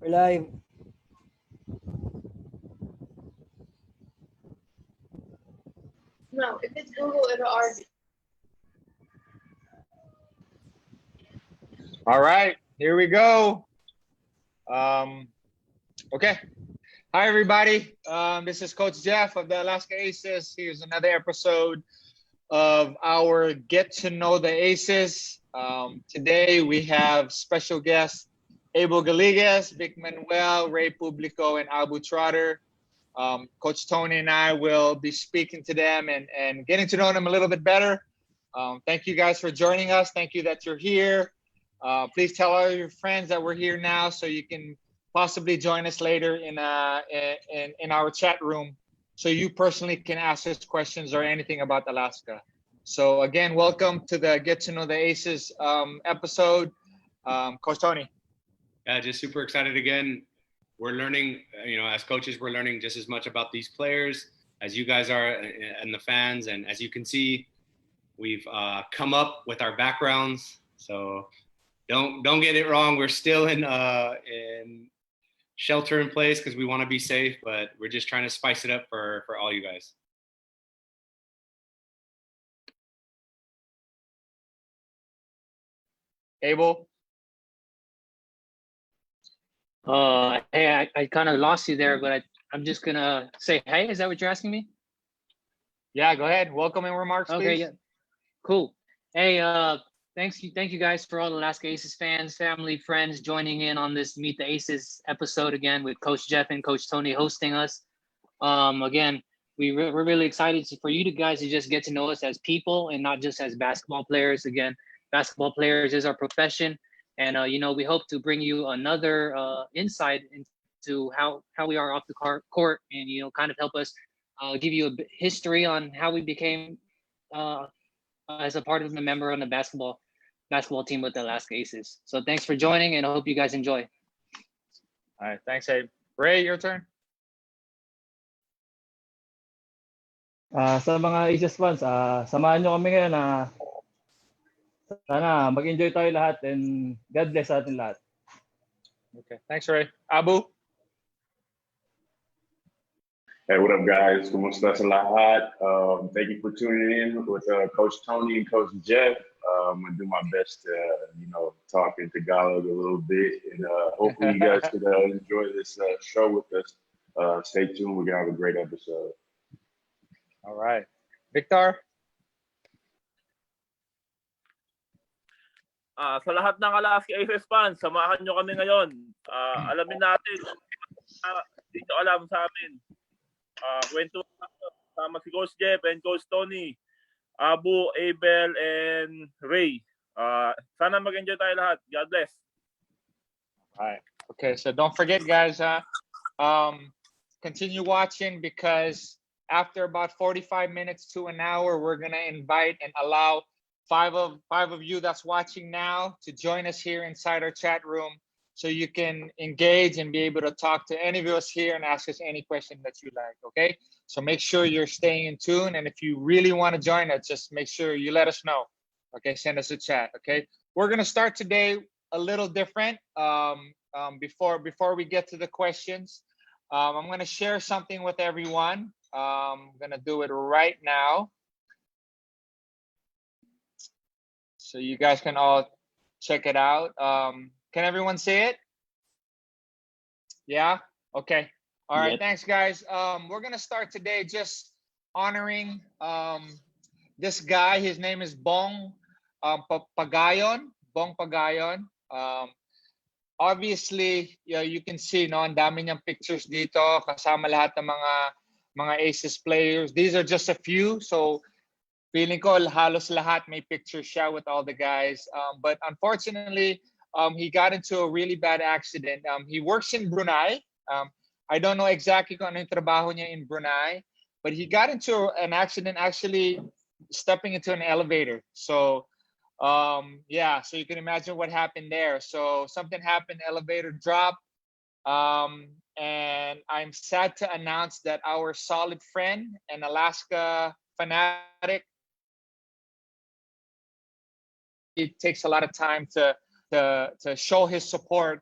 We're live. No, if it's Google, it'll already. All right, here we go. Okay. Hi, everybody. This is Coach Jeff of the Alaska Aces. Here's another episode of our Get to Know the Aces. Today we have special guests Abel Galigues, Vic Manuel, Ray Publico, and Abu Trotter. Coach Tony and I will be speaking to them and getting to know them a little bit better. Thank you guys for joining us. Thank you that you're here. Please tell all your friends that we're here now so you can possibly join us later in our chat room so you personally can ask us questions or anything about Alaska. So again, welcome to the Get to Know the Aces episode. Coach Tony. Yeah, just super excited again. We're learning, as coaches, we're learning just as much about these players as you guys are and the fans. And as you can see, we've come up with our backgrounds. So don't get it wrong. We're still in shelter in place because we want to be safe, but we're just trying to spice it up for all you guys. Abel. Hey, I kind of lost you there, but I'm just gonna say, hey, is that what you're asking me? Yeah, go ahead. Welcoming remarks, please. Okay, yeah, cool. Hey, thank you guys for all the Alaska Aces fans, family, friends joining in on this Meet the Aces episode again with Coach Jeff and Coach Tony hosting us. Again, we're really excited for you guys to just get to know us as people and not just as basketball players. Again, basketball players is our profession. And, we hope to bring you another insight into how we are off the court and, kind of help us give you a history on how we became as a part of the member on the basketball team with the Alaska Aces. So thanks for joining and I hope you guys enjoy. All right, thanks, Abe. Ray, your turn. Sa mga Aces fans, samahan nyo kami ngayon sana mag-enjoy tayo lahat and God bless sa atin lahat. Okay, thanks, Ray. Abu? Hey, what up, guys? Kumusta sa lahat? Thank you for tuning in with Coach Tony and Coach Jeff. I'm going to do my best to, talk in Tagalog a little bit. And hopefully you guys could enjoy this show with us. Stay tuned. We're going to have a great episode. All right. Victor? Sa lahat ng Alaska Aces fans, samahan nyo kami ngayon. Alamin natin, hindi nyo alam sa amin. Kwento sama si Coach Jeff and Coach Tony, Abu, Abel, and Ray. Sana mag-enjoy tayo lahat. God bless. All right. Okay, so don't forget, guys, continue watching because after about 45 minutes to an hour, we're going to invite and allow five of you that's watching now to join us here inside our chat room so you can engage and be able to talk to any of us here and ask us any question that you like, okay? So make sure you're staying in tune, and if you really want to join us, just make sure you let us know, okay? Send us a chat, okay? We're going to start today a little different. Before we get to the questions, I'm going to share something with everyone. I'm going to do it right now, so you guys can all check it out. Can everyone see it? Yeah? Okay. All right, Thanks, guys. We're going to start today just honoring this guy. His name is Bong Pagayon. Bong Pagayon. Obviously, you can see, no, ang dami niyang pictures dito, kasama lahat ng mga Aces players. These are just a few, so feeling ko halos lahat may pictures siya with all the guys. But unfortunately, he got into a really bad accident. He works in Brunei. I don't know exactly kung ano yung trabaho niya in Brunei, but he got into an accident actually stepping into an elevator. So, so you can imagine what happened there. So something happened, elevator dropped. And I'm sad to announce that our solid friend and Alaska fanatic, it takes a lot of time to show his support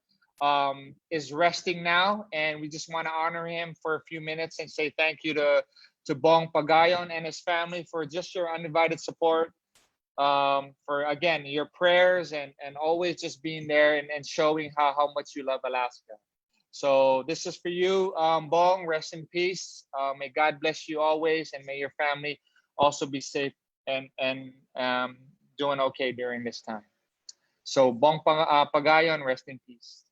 is resting now, and we just want to honor him for a few minutes and say thank you to Bong Pagayon and his family for just your undivided support, for again your prayers and always just being there and showing how much you love Alaska. So this is for you, Bong. Rest in peace. May God bless you always, and may your family also be safe and doing okay during this time. So Bong Pagayon, rest in peace.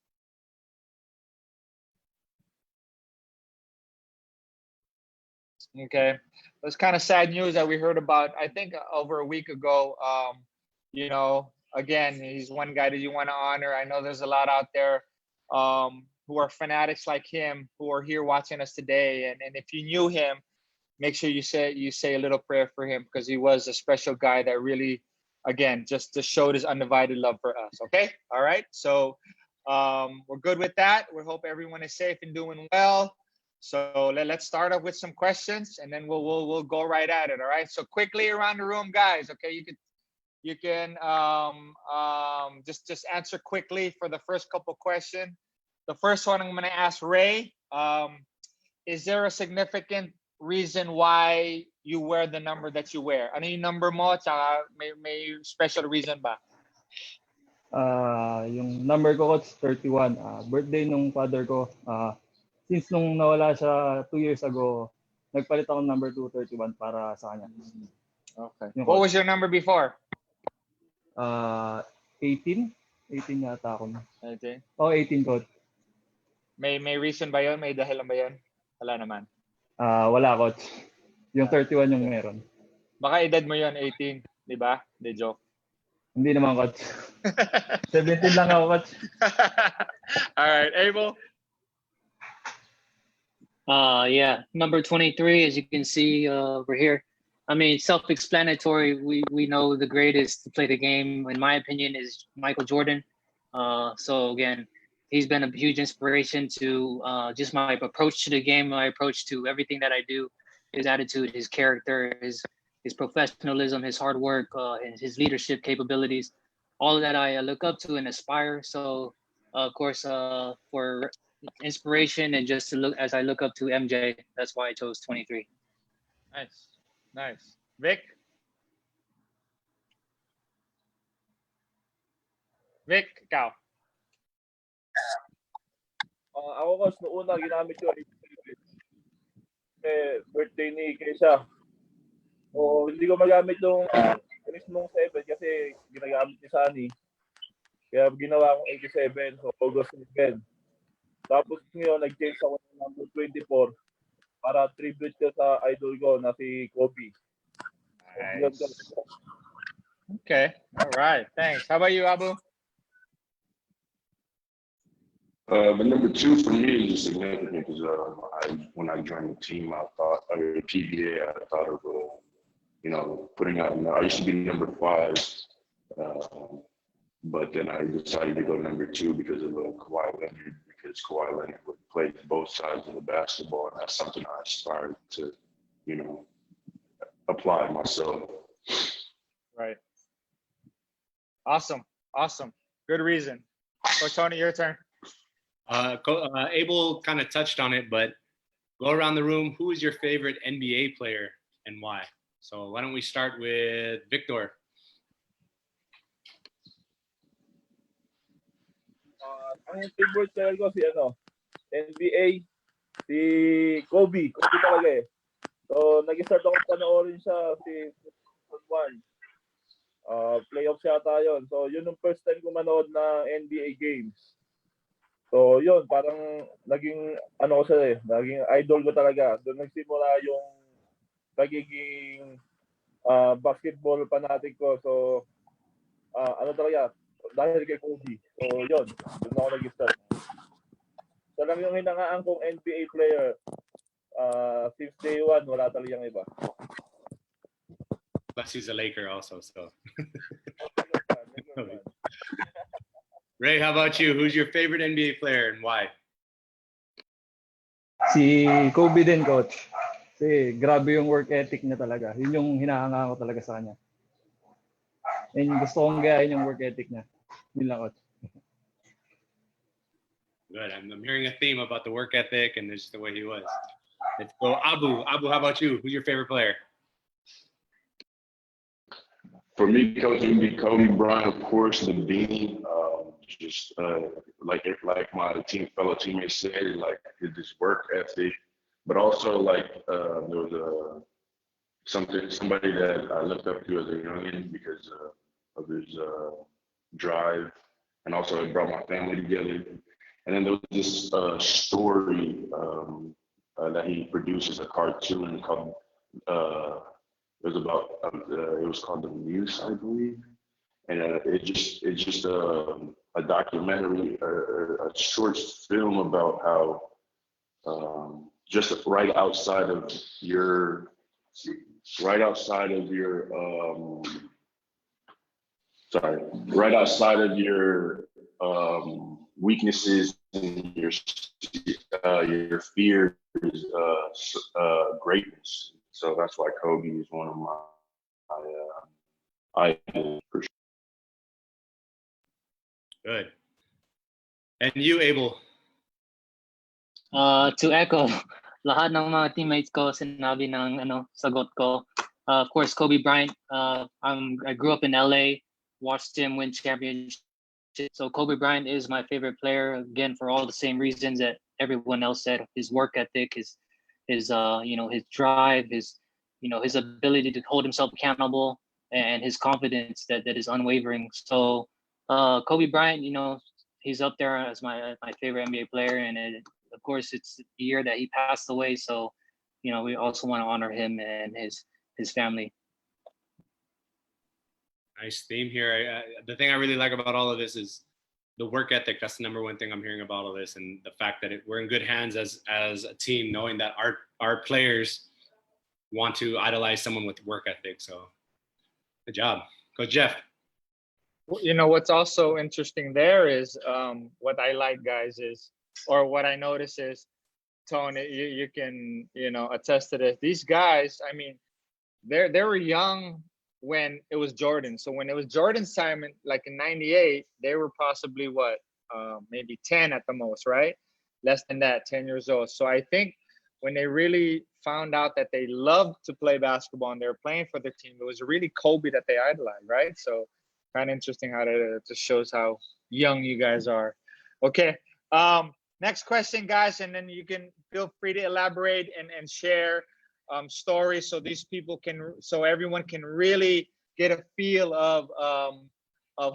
Okay, it's kind of sad news that we heard about, I think over a week ago. You know, again, he's one guy that you want to honor. I know there's a lot out there who are fanatics like him who are here watching us today. And if you knew him, make sure you say a little prayer for him, because he was a special guy that really, again, just showed his undivided love for us. Okay, all right. So we're good with that. We hope everyone is safe and doing well. So let's start off with some questions, and then we'll go right at it. All right. So quickly around the room, guys. Okay, you can just answer quickly for the first couple questions. The first one I'm going to ask Ray. Is there a significant reason why you wear the number that you wear? Ano yung number mo? Tsaka may special reason ba? Yung number ko, Coach, 31. Birthday nung father ko. Since nung nawala siya 2 years ago, nagpalit ako ng number 231 para sa kanya. Okay. What was your number before? 18? 18 yata ako. 18? Oh, 18, Coach. May reason ba yun? May dahilan ba yun? Wala naman. Wala, Coach. Yung 31 yung meron. Baka edad mo yun, 18. Di ba? Di joke. Hindi naman, Coach. 17 lang ako, Coach. All right. Abel? Yeah, number 23, as you can see over here. I mean, self-explanatory. We know the greatest to play the game, in my opinion, is Michael Jordan. So again, he's been a huge inspiration to just my approach to the game, my approach to everything that I do, his attitude, his character, his professionalism, his hard work, and his leadership capabilities. All of that I look up to and aspire. So, of course, for inspiration and just to look as I look up to MJ, that's why I chose 23. Nice. Vic? Vic, ikaw? Ako, Coach, noong una ginamit ko birthday ni Keisha. O hindi ko magamit yung mismong 7 kasi ginagamit ni Sunny. Kaya ginawa kong 87, so August 7. Tapos ngayon, nag-change ako ng number 24 para tribute ko sa idol ko na si Kobe. Nice. Okay. All right. Thanks. How about you, Abu? The number 2 for me is significant because when I joined the team, I thought, or PBA, I thought of, putting out, I used to be number 5, but then I decided to go number 2 because of Kawhi Leonard, because Kawhi Leonard would play both sides of the basketball, and that's something I aspired to, apply myself. Right. Awesome. Good reason. So Tony, your turn. Abel kind of touched on it, but go around the room. Who is your favorite NBA player and why? So why don't we start with Victor? Ang favorite player ko si NBA, si Kobe. Kobe talaga eh. So nag-start ako panoorin siya si 1. Playoffs yata yun. So yun yung first time ko manood na NBA games. So yun, parang naging ko siya eh. Naging idol ko talaga. Doon nagsimula yung pagiging basketball fanatic ko. So talaga, dahil kay Kobe. So yun, doon ako nag-start. So lang yung hinangaan kong NBA player since day 1, wala talagang iba. Plus he's a Laker also, so. Ray, how about you? Who's your favorite NBA player and why? Si Kobe din, Coach. Kasi grabe yung work ethic niya talaga. Yun yung hinahanga ko talaga sa kanya. And gusto kong gayahin yung work ethic niya. Yun lang, Coach. Good. I'm hearing a theme about the work ethic and just the way he was. Let's go, Abu. Abu, how about you? Who's your favorite player? For me, coach, it would be Kobe Bryant, of course, the beanie. Just like my fellow teammates said, like his work ethic, but also like there was somebody that I looked up to as a youngin because of his drive, and also it brought my family together. And then there was this story that he produces, a cartoon called. It was about it was called The Muse, I believe, and it's just a documentary, a short film about how just right outside of your right outside of your weaknesses and your fears is greatness. So that's why Kobe is one of my idols for sure. Good. And you, Abel? To echo, lahat ng mga teammates ko sinabi ng sagot ko. Of course, Kobe Bryant. I grew up in LA, watched him win championships. So Kobe Bryant is my favorite player, again, for all the same reasons that everyone else said. His work ethic, his his drive, his ability to hold himself accountable, and his confidence that is unwavering. So Kobe Bryant, he's up there as my favorite NBA player, and of course it's the year that he passed away. So we also want to honor him and his family. Nice theme here. The thing I really like about all of this is the work ethic. That's the number one thing I'm hearing about all of this, and the fact that we're in good hands as a team, knowing that our players want to idolize someone with work ethic. So good job, Coach Jeff. What's also interesting there is what I like, guys, is, or what I notice is, Tony, you can attest to this. These guys, I mean, they were young when it was Jordan. So when it was Jordan's time, like in '98, they were possibly maybe 10 at the most, right? Less than that, 10 years old. So I think when they really found out that they loved to play basketball and they were playing for their team, it was really Kobe that they idolized, right? So kind of interesting how that just shows how young you guys are. Okay. Next question, guys, and then you can feel free to elaborate and share stories so everyone can really get a feel of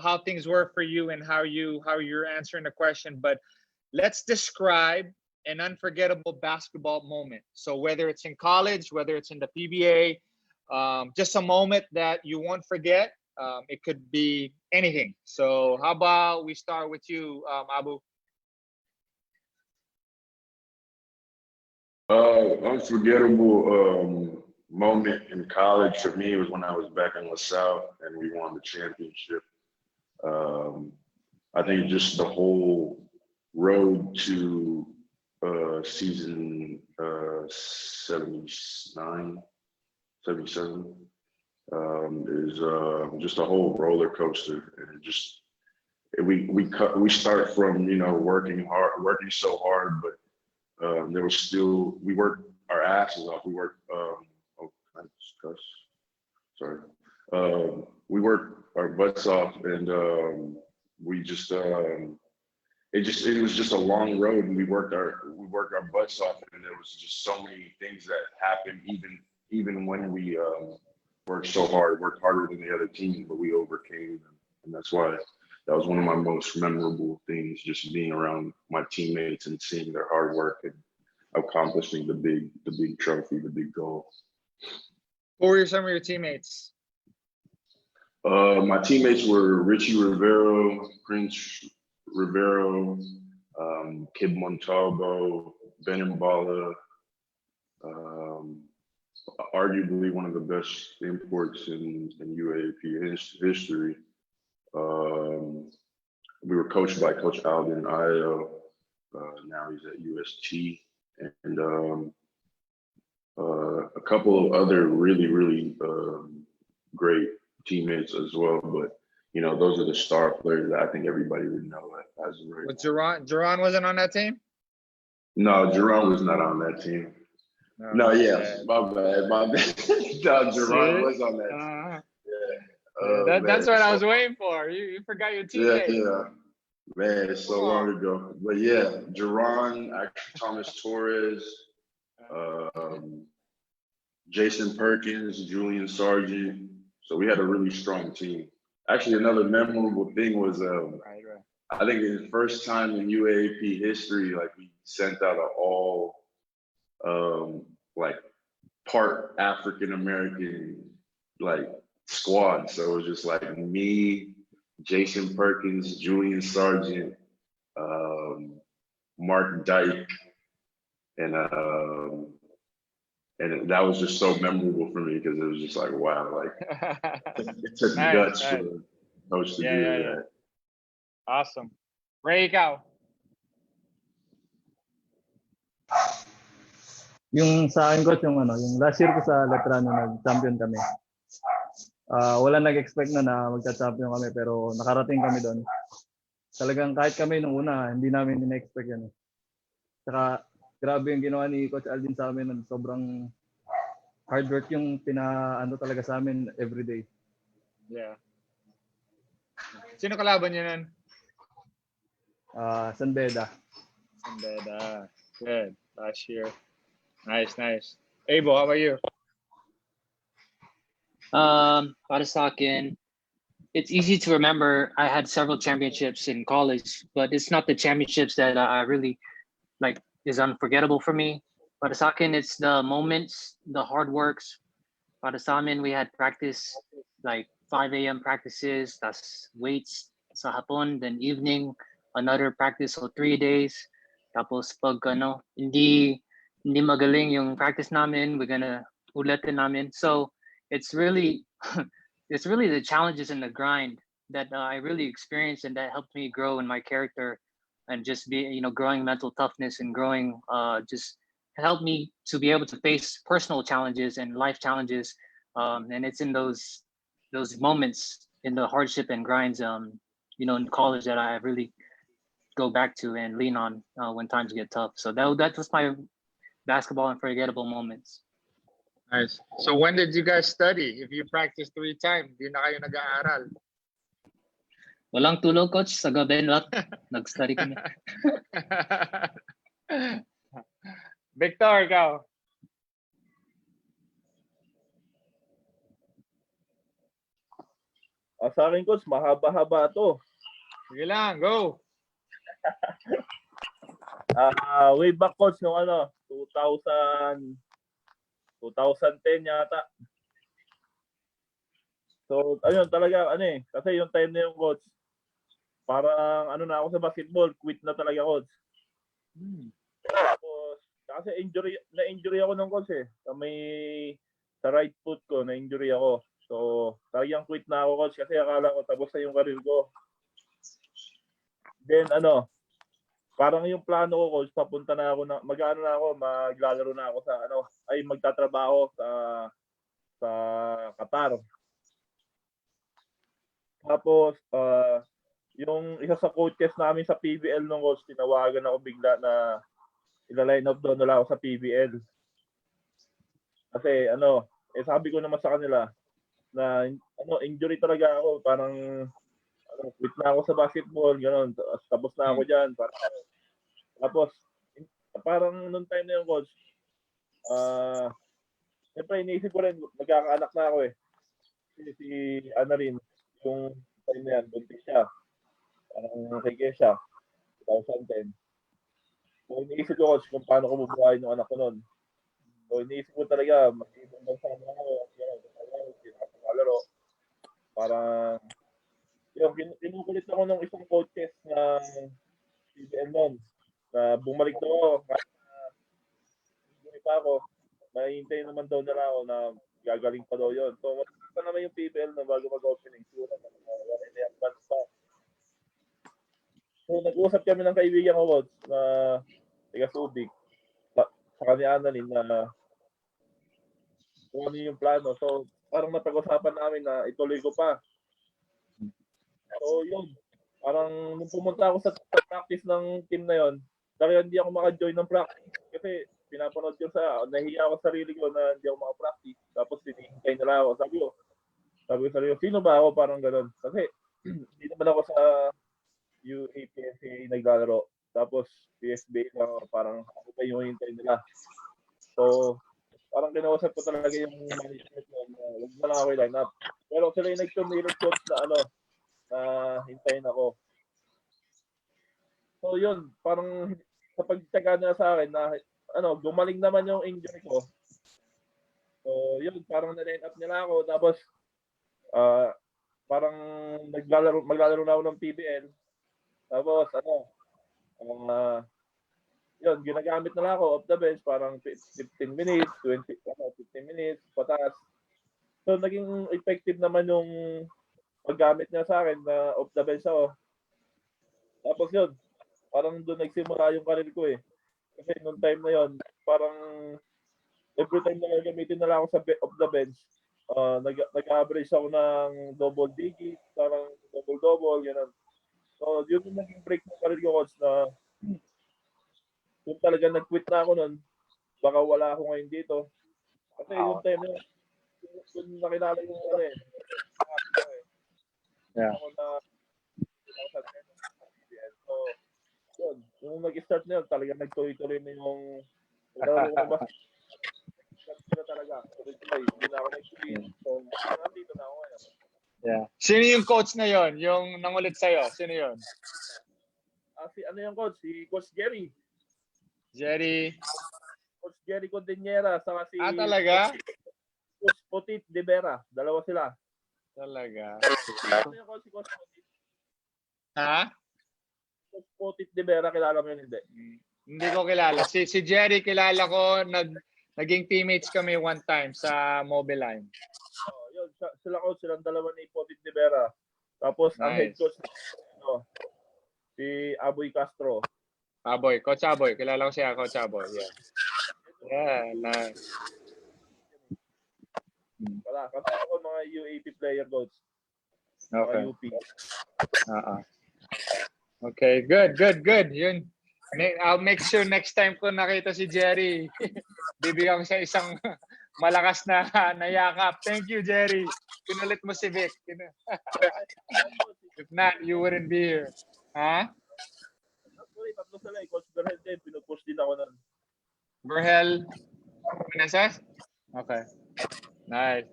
how things were for you and how you're answering the question. But let's describe an unforgettable basketball moment. So whether it's in college, whether it's in the PBA, just a moment that you won't forget. It could be anything. So how about we start with you, Abu? Unforgettable moment in college for me was when I was back in LaSalle and we won the championship. I think just the whole road to season 79, 77 is just a whole roller coaster, and we start from working so hard, but there was still, we worked our asses off. We worked we worked our butts off, and we just it was just a long road, and we worked our butts off, and there was just so many things that happened even when we worked harder than the other team, but we overcame them. And that's why that was one of my most memorable things, just being around my teammates and seeing their hard work and accomplishing the big trophy, the big goal. Who were some of your teammates? My teammates were Richie Rivero, Prince Rivero, Kid Montalvo, Ben Mbala, arguably one of the best imports in UAAP history. We were coached by Coach Alvin Ayo. Now he's at UST, and a couple of other really great teammates as well. But those are the star players that I think everybody would know as of right. But Jerron wasn't on that team? No, Jerron was not on that team. No, yes, my bad. No, Jerron was on that team. That's what I was waiting for. You forgot your teammate. Yeah. Man, it's so long ago. But yeah, Jerron, Thomas Torres, Jason Perkins, Julian Sargent. So we had a really strong team. Actually, another memorable thing was I think the first time in UAAP history, like we sent out an all like part African American like squad. So it was just like me, Jason Perkins, Julian Sargent, Mark Dyke, and that was just so memorable for me because it was just like, wow, like it took guts for the coach to do that. Awesome. Rey, ikaw. Yung sa akin, coach, yung last year ko sa Letrano, nag-champion kami. Wala nag-expect na magka-champion kami, pero nakarating kami doon. Talagang kahit kami nung una, hindi namin in-expect yan. Saka grabe yung ginawa ni Coach Aldin sa amin. Sobrang hard work yung talaga sa amin everyday. Yeah. Sino kalaban niyo nun? San Beda. Good. Last year. Nice. Abel, how about you? Para sa akin, it's easy to remember. I had several championships in college, but it's not the championships that I really like is unforgettable for me. Para sa akin, it's the moments, the hard works. Para sa amin, we had practice like 5 a.m. practices, that's weights sa hapon, then evening, another practice, so 3 days. Tapos pag hindi magaling yung practice namin, we're gonna ulitin namin. So it's really the challenges and the grind that I really experienced and that helped me grow in my character and just be, growing mental toughness and growing, just helped me to be able to face personal challenges and life challenges. And it's in those moments in the hardship and grinds, in college that I really go back to and lean on when times get tough. So that was my basketball unforgettable moments. Nice. So when did you guys study? If you practice 3 times, di na kayo nag-aaral. Walang tulog, coach. Sa gabi lang, nag-study kami. Victor, ikaw. Sa akin, coach, mahaba-haba to. Sige lang, go. Way back, coach, nung 2010 yata. So, ayun, talaga, kasi yung time na yung coach, parang na ako sa basketball, quit na talaga, coach. Tapos, kasi na-injury ako nung coach sa right foot ko, na-injury ako. So, talagang quit na ako, coach, kasi akala ko tapos na yung career ko. Then, parang yung plano ko, coach, papunta na ako maglalaro na ako sa magtatrabaho sa Qatar. Tapos yung isa sa coaches namin sa PBL nung coach, tinawagan ako bigla na ila-line up doon na ako sa PBL. Kasi sabi ko naman sa kanila na injury talaga ako, parang quit na ako sa basketball, gano'n. Tapos na ako diyan. Tapos parang nung time na yung coach, siyempre iniisip ko rin, magkakaanak na ako eh. Si Ana rin, yung time na yan, buntis siya. Parang kaya siya, 2010. So iniisip ko, coach, kung paano ko bubuhayin yung anak ko nun. So iniisip ko talaga, mag-ibang bansa na ako, pinapalaro. Parang, kinukulit ako ng isang coaches na PBL nun, na bumalik daw ako, hindi pa ako, mahihintay naman daw na ako na gagaling pa daw yun. So, matapos pa naman yung PBL na bago mag-opening. So, nag-uusap kami ng kaibigan ko, coach, na taga Subic, sa kanya Annalyn, na kung ano yung plano. So, parang napag-usapan namin na ituloy ko pa. So yun, parang nung pumunta ako sa practice ng team na yon, dahil hindi ako maka-join ng practice kasi pinapanood ko nahiya ako sa sarili ko na hindi ako maka-practice. Tapos hinihintay nila ako. Sabi ko sa sarili ko, sino ba ako? Parang ganun. Kasi hindi naman ako sa UAPFA naglalaro. Tapos PSBA lang ako, parang ako pa yung hintay nila. So, parang kinausap ko talaga yung management na huwag na lang ako i-line up. Pero sila yung nag-terminate coach na hintayin ako. So yun, parang sa pagtyaga nila sa akin na gumaling naman yung injury ko. So yun, parang na-line up nila ako. Tapos parang maglalaro na ako ng PBL. Tapos yun, ginagamit na lang ako off the bench, parang 15 minutes, 15 minutes, pataas. So naging effective naman yung paggamit niya sa akin na off the bench ako. Tapos yun, parang doon nagsimula yung career ko eh. Kasi noong time na yun, parang every time na gagamitin na lang ako sa off the bench, nag-average ako ng double digit, parang double-double, gano'n. So yun yung naging break ng career ko, coach, na kung talaga nag-quit na ako nun, baka wala ako ngayon dito. Kasi yung time na yun nakilala yung Yeah. ako na so yun, yung nag-start na yun, talaga nagtuloy-tuloy na yung nalaro ko na na talaga. Tuloy-tuloy, hindi na ako nag-quit. So, nandito na ako ngayon. Yeah. Sino yung coach na yon? Yung nangulit sa'yo? Sino yon? Yung coach? Si Coach Jerry. Coach Jerry Condeniera, saka si talaga? Coach Potit de Vera. Dalawa sila. Talaga. Ano yung coach si Coach Potit? Ha? Coach Potit de Vera, kilala mo yun, hindi? Hindi ko kilala. Si Jerry kilala ko, naging teammates kami one time sa Mobile Line. Yun, silang dalawa ni Potit de Vera. Tapos ang head coach si Aboy Castro. Coach Aboy. Kilala ko siya, Coach Aboy. Yeah. Yeah, nice. Wala, kasi ako mga UAP player, coach. Okay. Mga UP. Okay, good. Yun. I'll make sure next time ko nakita si Jerry, bibigyan ko siya isang malakas na yakap. Thank you, Jerry. Pinulit mo si Vic. If not, you wouldn't be here. Ha? Actually, tatlo sila eh. Coach Berhel din, pinupush din ako nun. Berhel Meneses? Okay. Nice.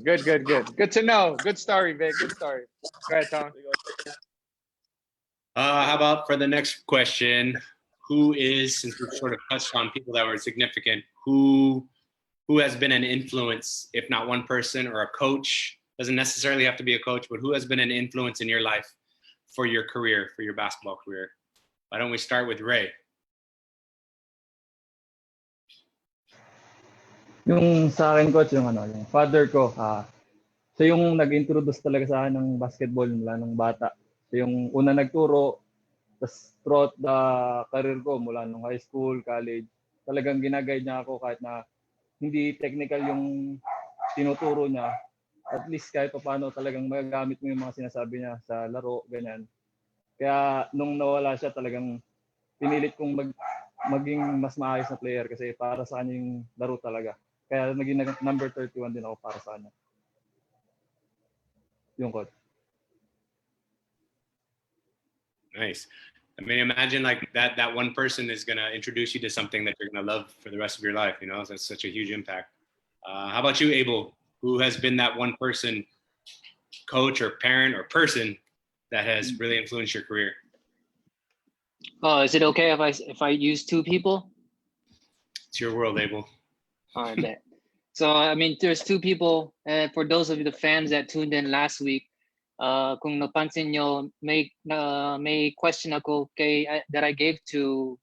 Good. Good to know. Good story, Vic. Good story. Go ahead, Tom. How about for the next question? Who is, since we've sort of touched on people that were significant, who has been an influence, if not one person or a coach? Doesn't necessarily have to be a coach, but who has been an influence in your life for your career, for your basketball career? Why don't we start with Rey? Yung sa akin, coach, yung father ko, siya yung nag-introduce talaga sa akin ng basketball mula ng bata. Siya yung una nagturo, tapos throughout the career ko, mula nung high school, college, talagang ginaguide niya ako kahit na hindi technical yung tinuturo niya. At least kahit paano talagang magagamit mo yung mga sinasabi niya sa laro, ganyan. Kaya nung nawala siya, talagang pinilit kong maging mas maayos na player kasi para sa kanya yung laro talaga. Kaya naging number 31 din ako para sa kanya. Yung coach. Nice. I mean, imagine like that one person is going to introduce you to something that you're going to love for the rest of your life. You know, that's such a huge impact. How about you, Abel? Who has been that one person, coach or parent or person that has really influenced your career? Oh, is it okay if I use two people? It's your world, Abel. I bet. So, I mean, there's two people. For those of you, the fans that tuned in last week, kung napansin nyo, may question ako that I gave to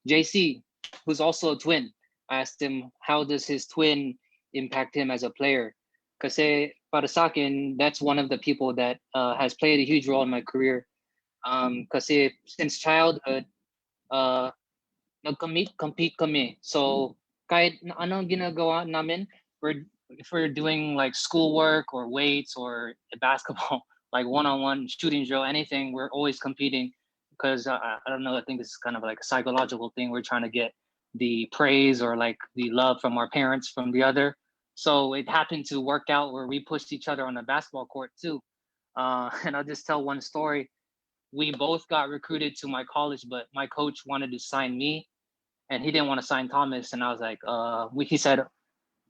JC, who's also a twin. I asked him, how does his twin impact him as a player? Kasi para sa akin, that's one of the people that has played a huge role in my career. Kasi since childhood, compete kami. So kahit anong ginagawa namin, if we're doing like schoolwork or weights or basketball, like one-on-one shooting drill, anything, we're always competing because I don't know, I think it's kind of like a psychological thing. We're trying to get the praise or like the love from our parents from the other. So it happened to work out where we pushed each other on the basketball court too. And I'll just tell one story. We both got recruited to my college, but my coach wanted to sign me and he didn't want to sign Thomas. And I was like, he said,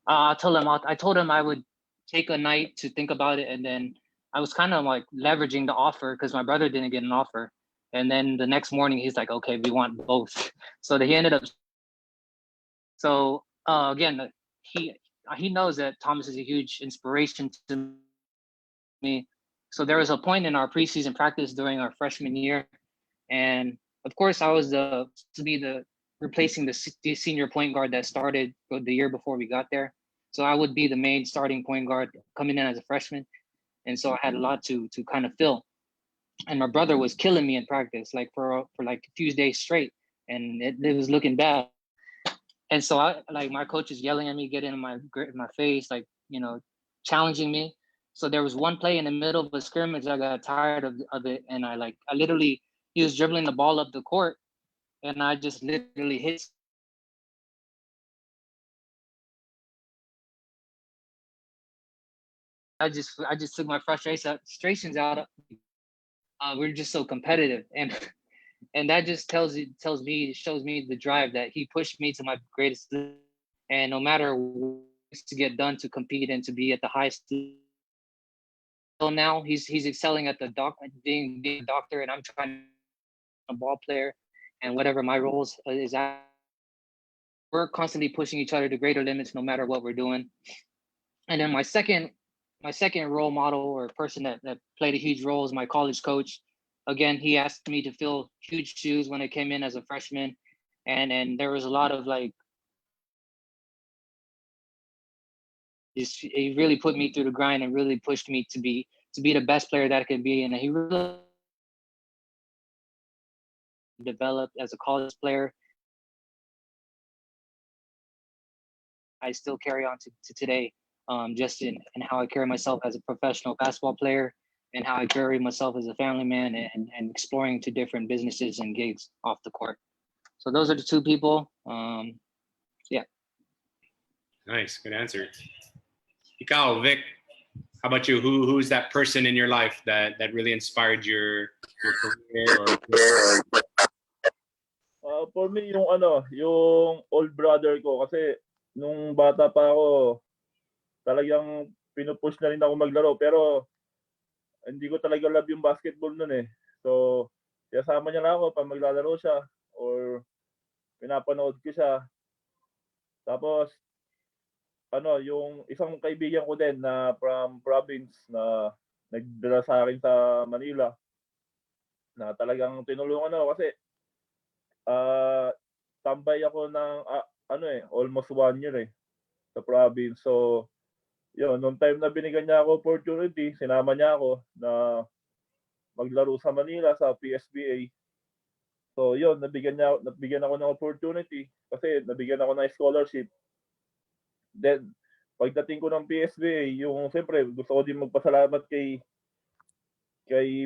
I told him I would take a night to think about it. And then I was kind of like leveraging the offer because my brother didn't get an offer. And then the next morning he's like, okay, we want both. So he ended up. So again, he knows that Thomas is a huge inspiration to me. So there was a point in our preseason practice during our freshman year, and of course I was to be the replacing the senior point guard that started the year before we got there. So I would be the main starting point guard coming in as a freshman, and so I had a lot to kind of fill. And my brother was killing me in practice, like for like a few days straight, and it was looking bad. And so I like my coach is yelling at me, getting in my face, like challenging me. So there was one play in the middle of a scrimmage. I got tired of it, and I literally he was dribbling the ball up the court, and I just literally hit. I just took my frustrations out. We're just so competitive, and that just shows me the drive that he pushed me to my greatest. And no matter what to get done to compete and to be at the highest. So now he's excelling at the being a doctor, and I'm trying a ball player, and whatever my roles is at. We're constantly pushing each other to greater limits, no matter what we're doing. And then my second role model or person that played a huge role is my college coach. Again, he asked me to fill huge shoes when I came in as a freshman, and there was a lot of like. He really put me through the grind and really pushed me to be the best player that I could be, and he really developed as a college player. I still carry on to today, just in how I carry myself as a professional basketball player and how I carry myself as a family man and exploring to different businesses and gigs off the court. So those are the two people. Yeah. Nice, good answer. Ikaw, Vic, how about you? Who's that person in your life that really inspired your career? For me, yung old brother ko kasi nung bata pa ako, talagang pinupush na rin ako maglaro pero hindi ko talaga love yung basketball nun eh. So, kasama niya lang ako pag maglalaro siya or pinapanood ko siya. Tapos, yung isang kaibigan ko din na from province na nagdala sa akin sa Manila na talagang tinulungan ako kasi tambay ako ng almost 1 year sa province. So, yun, nung time na binigyan niya ako opportunity, sinama niya ako na maglaro sa Manila sa PSBA. So, yun, nabigyan ako ng opportunity kasi nabigyan ako ng scholarship. Then, pagdating ko ng PSBA, yung siyempre gusto ko din magpasalamat kay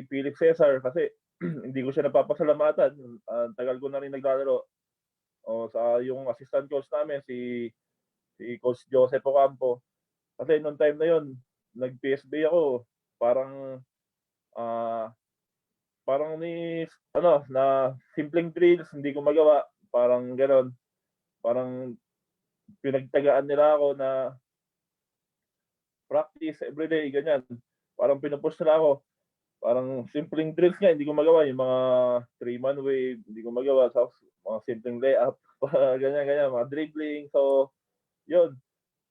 Philip Cesar kasi hindi ko siya napapasalamatan. Tagal ko na rin naglalaro. Sa yung assistant coach namin, si Coach Joseph Ocampo. Kasi noong time na yon, nag-PSB ako, parang na simpleng drills, hindi ko magawa. Parang gano'n. Parang pinagtagaan nila ako na practice everyday, ganyan. Parang pinupush nila ako. Parang simpleng drills nga, hindi ko magawa. Yung mga 3-man wave, hindi ko magawa. Sa mga simpleng layup, ganyan, mga dribbling. So, yun.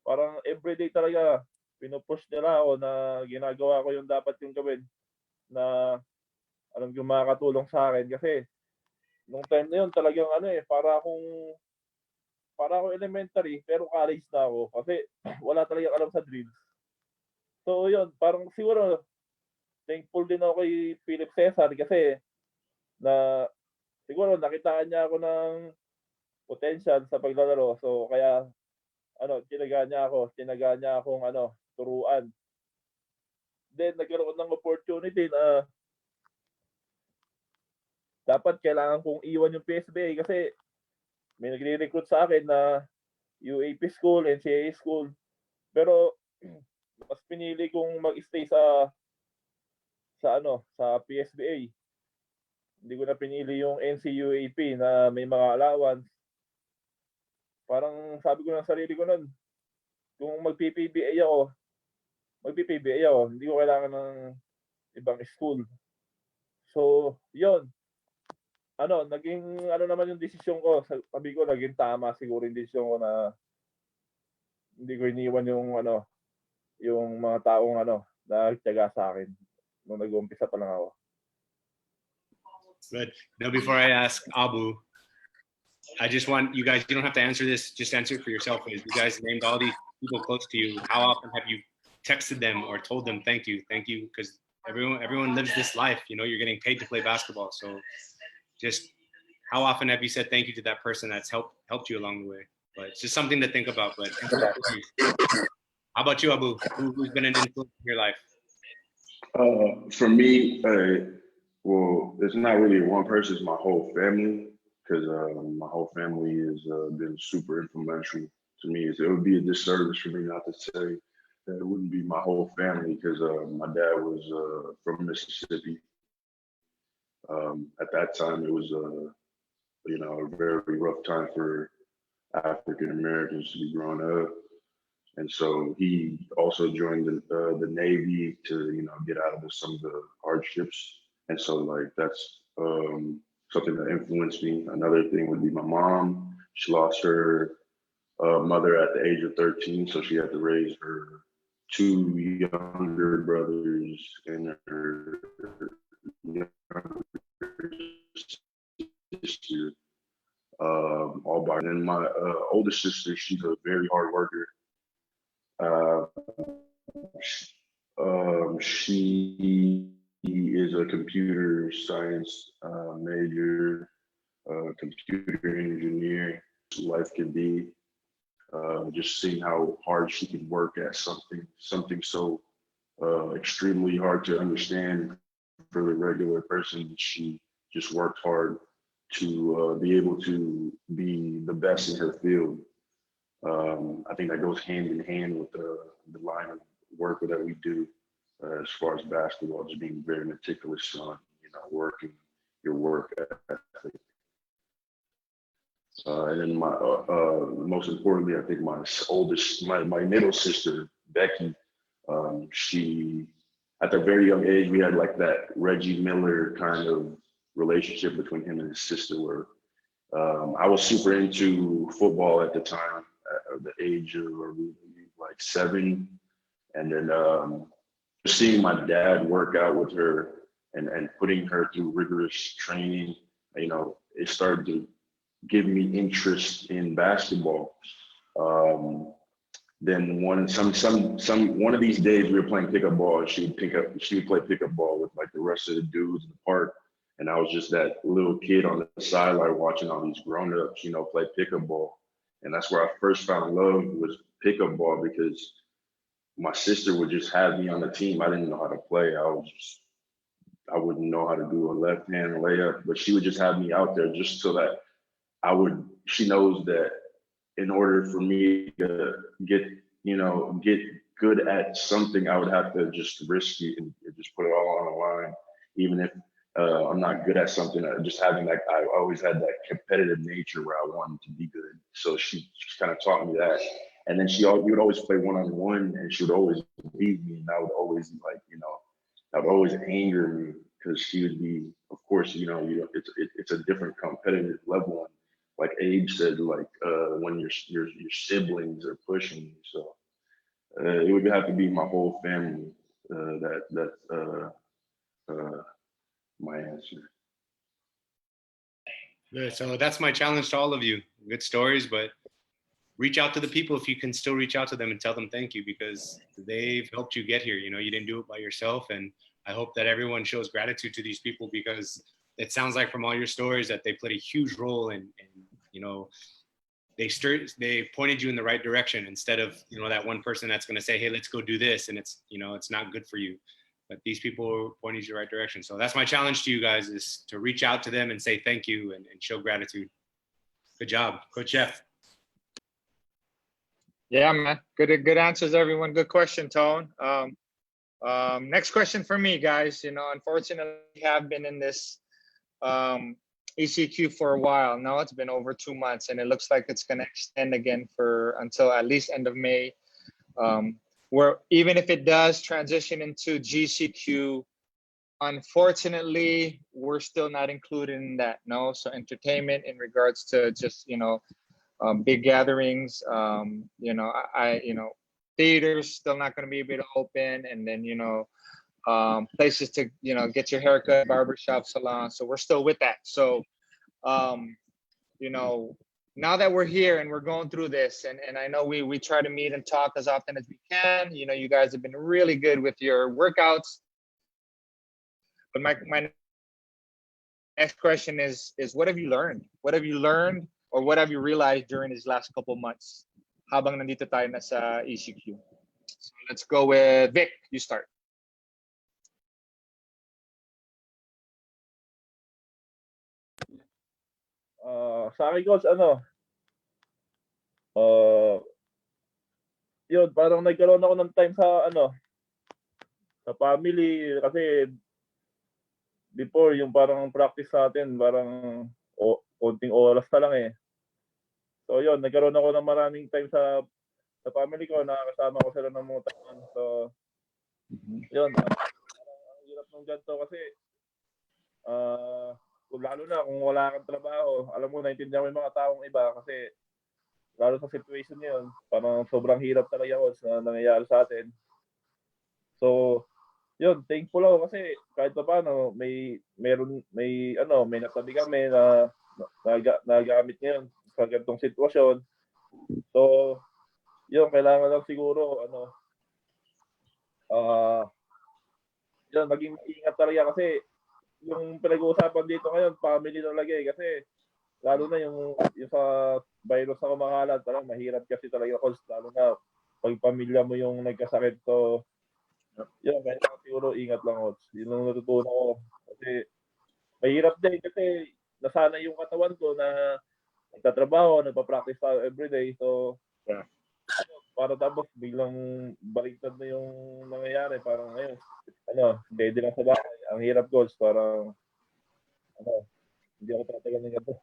Parang everyday talaga, pinupush nila ako na ginagawa ko yung dapat yung gawin na alam ko makakatulong sa akin. Kasi, nung time na yun, talagang para akong elementary, pero college na ako. Kasi, wala talagang alam sa drills. So, yun, parang siguro, thankful din ako kay Philip Cesar kasi na siguro nakitaan niya ako ng potential sa paglalaro. So kaya tinaga niya akong turuan. then nagkaroon ng opportunity na dapat kailangan kong iwan yung PSBA kasi may nagre-recruit sa akin na UAP school, NCAA school. Pero mas pinili kong mag-stay sa PSBA. Hindi ko na pinili yung NCUAP na may mga allowance. Parang sabi ko ng sarili ko nun, kung magpi-PBA ako. Hindi ko kailangan ng ibang school. So, yun. Naging naman yung desisyon ko. Sabi ko, naging tama siguro yung desisyon ko na hindi ko iniwan yung mga taong nagtiyaga sa akin nung nag-uumpisa pa lang ako. Good. Now, before I ask Abu, I just want you guys, you don't have to answer this, just answer it for yourself. You guys named all these people close to you. How often have you texted them or told them thank you? Because everyone lives this life, you're getting paid to play basketball. So just how often have you said thank you to that person that's helped you along the way? But it's just something to think about. But how about you, Abu? Who's been an influence in your life? For me, well, it's not really one person, it's my whole family, because my whole family has been super influential to me. It would be a disservice for me not to say that it wouldn't be my whole family, because my dad was from Mississippi. At that time, it was a very rough time for African Americans to be growing up, and so he also joined the Navy to get out of some of the hardships. And so that's something that influenced me. Another thing would be my mom. She lost her mother at the age of 13, so she had to raise her 2 younger brothers and her younger sister, all by. And my older sister, she's a very hard worker. She is a computer science major, computer engineer. Life can be just seeing how hard she can work at something so extremely hard to understand for the regular person. She just worked hard to be able to be the best in her field. I think that goes hand in hand with the line of work that we do as far as basketball, just being very meticulous on, working your work ethic. And then most importantly, I think my middle sister, Becky, she, at a very young age, we had like that Reggie Miller kind of relationship between him and his sister where I was super into football at the time, at the age of like 7. And then seeing my dad work out with her and putting her through rigorous training, it started to give me interest in basketball. Then one of these days we were playing pickup ball, and she would play pickup ball with like the rest of the dudes in the park. And I was just that little kid on the sideline watching all these grown-ups, play pickup ball. And that's where I first found love was pickup ball, because my sister would just have me on the team. I didn't know how to play. I wouldn't know how to do a left hand layup, but she would just have me out there just so that she knows that in order for me to get good at something, I would have to just risk it and just put it all on the line, even if I'm not good at something. Just having I always had that competitive nature where I wanted to be good. So she kind of taught me that. And then we would always play one-on-one, and she would always beat me, and I would always that would always anger me, because she would be, of course, it's a different competitive level. And like Abe said, when your siblings are pushing you, so it would have to be my whole family. My answer. Good. So that's my challenge to all of you. Good stories, but reach out to the people if you can still reach out to them and tell them thank you, because they've helped you get here. You didn't do it by yourself. And I hope that everyone shows gratitude to these people, because it sounds like from all your stories that they played a huge role in they pointed you in the right direction, instead of, that one person that's going to say, hey, let's go do this. And it's not good for you. but these people point you in the right direction. So that's my challenge to you guys, is to reach out to them and say thank you and show gratitude. Good job, Coach Jeff. Yeah, man. Good answers, everyone. Good question, Tone. Next question for me, guys. Unfortunately, we have been in this ECQ for a while now. It's been over 2 months, and it looks like it's going to extend again until at least end of May. Where even if it does transition into GCQ, unfortunately, we're still not included in that. No, so entertainment in regards to just big gatherings. Theaters still not going to be able to open, and then places to get your haircut, barbershop, salon. So we're still with that. So now that we're here and we're going through this, and I know we try to meet and talk as often as we can. You guys have been really good with your workouts. But my next question is what have you learned? What have you learned, or what have you realized during these last couple months habang nandito tayo na sa ECQ? So let's go with Vic. You start. Sa akin, Coach, yun, parang nagkaroon ako ng time sa sa family, kasi before yung parang practice natin parang konting oras na lang eh. So yun, nagkaroon ako ng maraming time sa family ko, nakakasama ko sila ng mga time. So yun, ang hirap ng ganito kasi lalo na kung wala kang trabaho, alam mo, naintindihan mo yung mga taong iba kasi lalo sa situation niyon, parang sobrang hirap talaga na nangyayari sa atin. So, yun, thankful ako kasi kahit pa paano may natabi kami na nagamit ngayon sa ganitong sitwasyon. So, yun, kailangan lang siguro yun, maging ingat talaga kasi yung pinag-uusapan dito ngayon, family talaga eh, kasi lalo na yung sa virus na kumakalat, parang mahirap kasi talaga, lalo na pag pamilya mo yung nagkasakit. So, yun, kailangan siguro ingat lang, Coach. Yun ang natutunan ko. Kasi mahirap din kasi nasanay yung katawan ko na nagtatrabaho, nagpa-practice tayo everyday. So, yeah. Para tapos biglang baliktad na yung nangyayari. Parang ngayon, steady lang sa bahay. Ang hirap, Coach. Parang, hindi ako tatagal ng gato.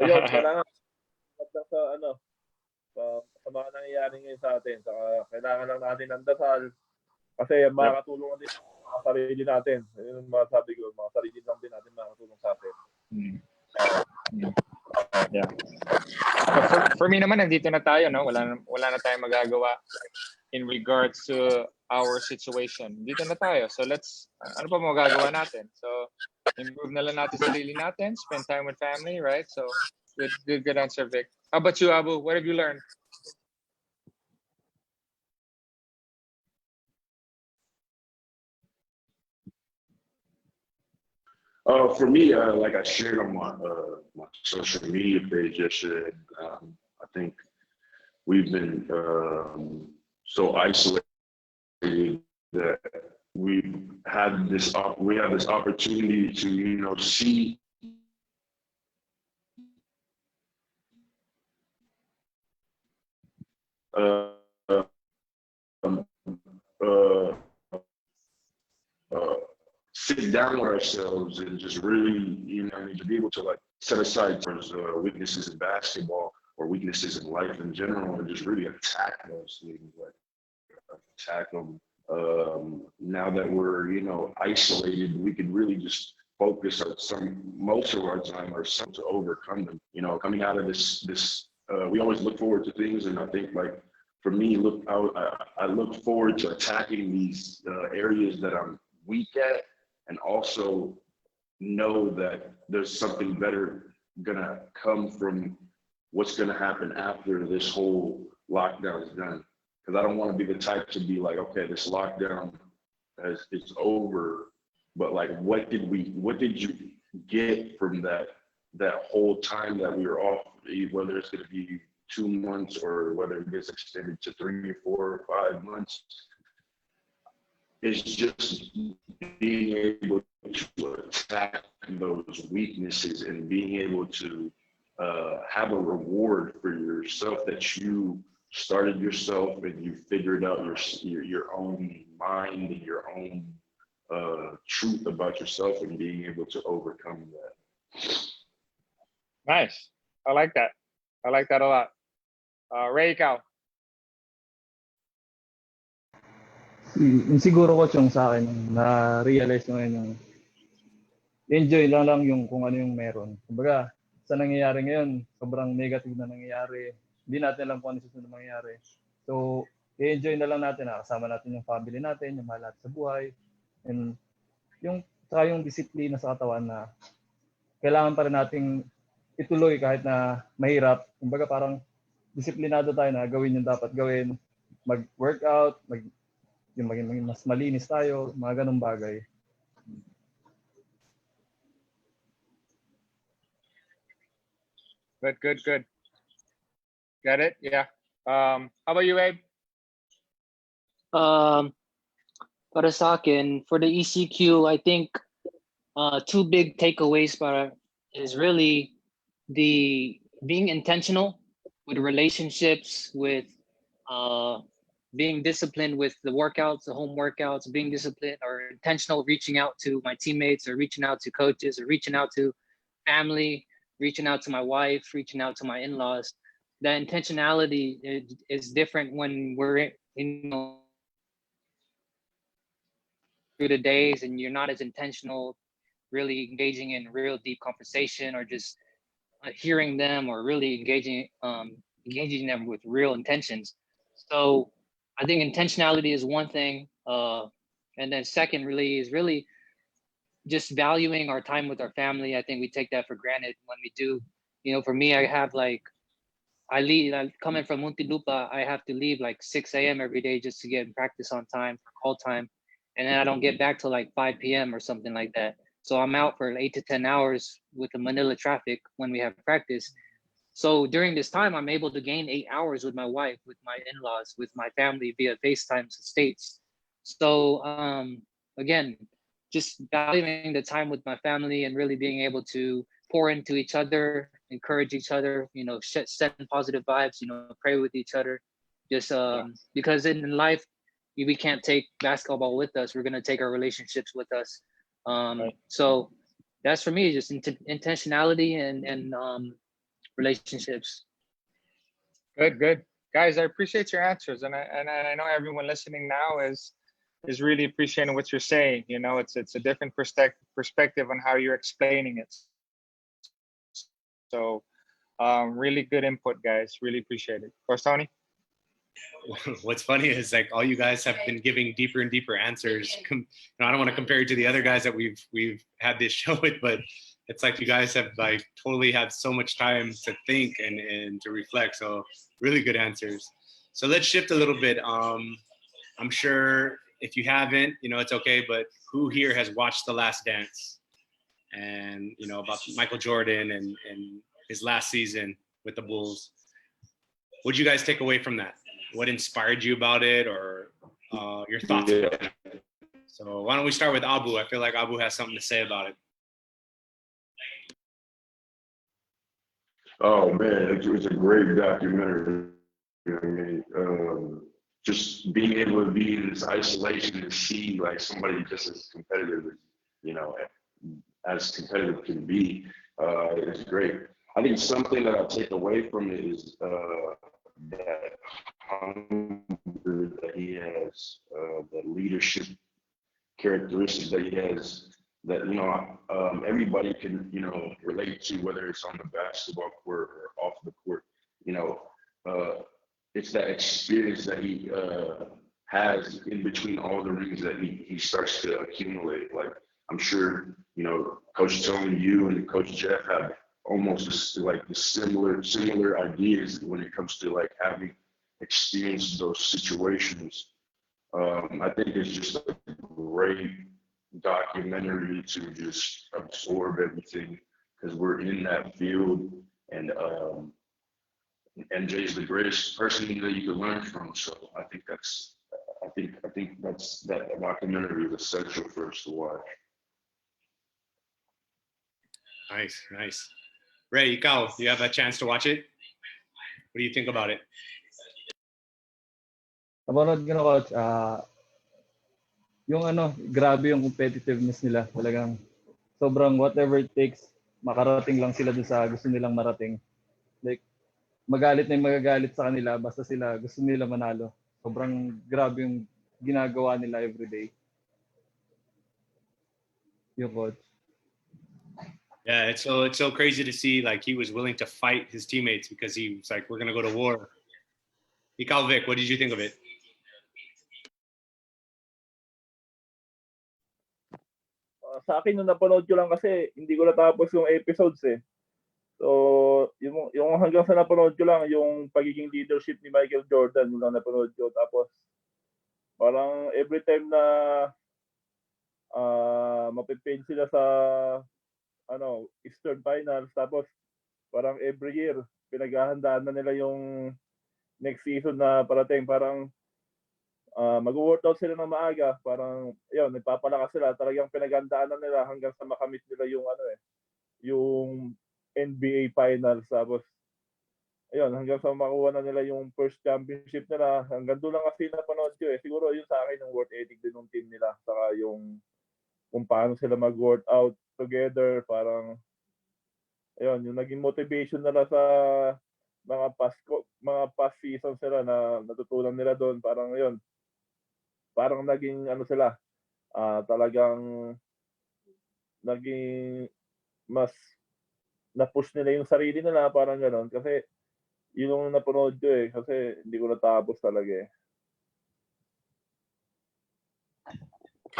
Yun, kailangan sa mga nangyayari ngayon sa atin. Saka kailangan lang natin ng dasal kasi makakatulong din sa sarili natin. Yun yung masasabi ko, mga sarili lang din natin makakatulong sa atin. Yeah. For me naman, nandito na tayo, no? Wala na tayong magagawa in regards to our situation. Dito na tayo. So ano pa magagawa natin? So improve na lang natin sarili natin, spend time with family, right? So good answer, Vic. How about you, Abu? What have you learned? For me, like I shared on my social media page yesterday, I think we've been so isolated that we have this opportunity to see sit down with ourselves and just really, to be able to like set aside towards weaknesses in basketball or weaknesses in life in general, and just really attack those things, like attack them. Now that we're, isolated, we can really just focus most of our time ourselves to overcome them. Coming out of this, we always look forward to things, and I think like for me, I look forward to attacking these areas that I'm weak at, and also know that there's something better gonna come from what's gonna happen after this whole lockdown is done. Because I don't want to be the type to be like, okay, this lockdown it's over, but like, what did you get from that whole time that we were off? Whether it's gonna be 2 months or whether it gets extended to 3, 4, or 5 months. it's just being able to attack those weaknesses and being able to have a reward for yourself that you started yourself and you figured out your own mind and your own truth about yourself and being able to overcome that. Nice. I like that. I like that a lot. Ray, ikaw. Yung siguro ko yung sa akin, na-realize ko ngayon yung enjoy lang yung kung ano yung meron. Kumbaga, sa nangyayari ngayon, sobrang negative na nangyayari. Hindi natin alam kung ano susunod na mangyayari. So, i-enjoy na lang natin, kasama natin yung family natin, yung mahal natin sa buhay. And saka yung disiplina sa katawan na kailangan pa rin nating ituloy kahit na mahirap. Kumbaga parang disiplinado tayo na gawin yung dapat gawin. Mag-workout, yung maging mas malinis tayo, mga ganung bagay. Good. Got it? Yeah. How about you, Abe? Para sa akin, for the ECQ, I think two big takeaways is really the being intentional with relationships, with being disciplined with the workouts, the home workouts, being disciplined or intentional, reaching out to my teammates or reaching out to coaches or reaching out to family, reaching out to my wife, reaching out to my in-laws. That intentionality is different when we're through the days and you're not as intentional, really engaging in real deep conversation or just hearing them or really engaging them with real intentions. So I think intentionality is one thing. And then second is really just valuing our time with our family. I think we take that for granted when we do. For me, I have coming from Muntinlupa, I have to leave 6 a.m. every day just to get in practice on time for call time. And then I don't get back till 5 p.m. or something like that. So I'm out for 8 to 10 hours with the Manila traffic when we have practice. So during this time, I'm able to gain 8 hours with my wife, with my in-laws, with my family via FaceTime states. So again, just valuing the time with my family and really being able to pour into each other, encourage each other, send positive vibes, pray with each other. Just because in life, we can't take basketball with us. We're going to take our relationships with us. So that's for me, just intentionality and relationships. Good. Guys, I appreciate your answers. And I know everyone listening now is really appreciating what you're saying. It's a different perspective on how you're explaining it. So really good input, guys. Really appreciate it. Of course, Tony? What's funny is all you guys have been giving deeper and deeper answers. I don't want to compare you to the other guys that we've had this show with, but it's you guys have totally had so much time to think and to reflect. So really good answers. So let's shift a little bit. I'm sure if you haven't, it's okay, but who here has watched The Last Dance? And about Michael Jordan and his last season with the Bulls. What did you guys take away from that? What inspired you about it, or your thoughts about it? So why don't we start with Abu? I feel like Abu has something to say about it. Oh man, it's a great documentary. I mean, just being able to be in this isolation and see somebody just as competitive as competitive can be is great. I think something that I take away from it is that hunger that he has, the leadership characteristics that he has, that everybody can relate to, whether it's on the basketball court or off the court. It's that experience that he has in between all the rings that he starts to accumulate. I'm sure Coach Tony, you and Coach Jeff have almost the similar ideas when it comes to having experienced those situations. I think it's just a great documentary to just absorb everything, because we're in that field, and MJ is the greatest person that you can learn from. So I think that's I think that documentary is essential for us to watch. Nice. Ray, ikaw, you have a chance to watch it? What do you think about it? Napanood ko na, coach, yung grabe yung competitiveness nila. Talagang sobrang whatever it takes, makarating lang sila doon sa gusto nilang marating. Like, magalit na yung magagalit sa kanila basta sila gusto nila manalo. Sobrang grabe yung ginagawa nila everyday. Yung coach. Yeah, it's so crazy to see like he was willing to fight his teammates because he was like, we're gonna go to war. Ikaw, Vic, what did you think of it? Sa akin, nung napanood ko lang kasi, hindi ko natapos yung episodes eh. So, yung hanggang sa napanood ko lang, yung pagiging leadership ni Michael Jordan, yung lang napanood ko. Tapos, parang every time na mapipain sila sa Eastern Finals, tapos parang every year, pinaghahandaan na nila yung next season na parating. Parang mag-workout sila ng maaga, parang yun, nagpapalakas sila, talagang pinagandaanan nila hanggang sa makamit nila yung NBA Finals. Tapos ayun, hanggang sa makuha na nila yung first championship nila. Hanggang doon lang kasi napanood ko eh. Siguro yun sa akin yung work ethic din ng team nila, saka yung kung paano sila mag-workout together. Parang ayun, yung naging motivation nila sa mga past seasons nila na natutunan nila doon. Parang ayun, parang naging sila, talagang naging mas na-push nila yung sarili nila, parang gano'n. Kasi yun yung napanood ko eh, kasi hindi ko natapos talaga eh.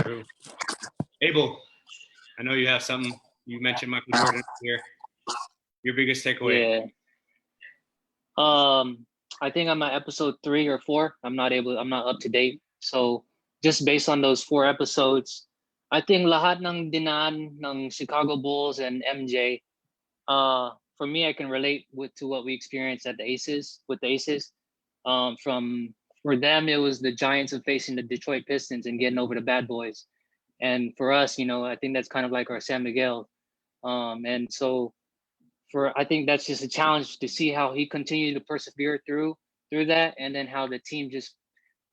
True. Abel, I know you have something. You mentioned Michael Jordan here. Your biggest takeaway? Yeah. I think I'm at episode 3 or 4. I'm not up to date. So just based on those 4 episodes, I think lahat ng dinaan ng Chicago Bulls and MJ, for me, I can relate to what we experienced at the Aces with the Aces. For them, it was the Giants of facing the Detroit Pistons and getting over the bad boys. And for us, I think that's kind of like our San Miguel. And so I think that's just a challenge to see how he continued to persevere through that, and then how the team just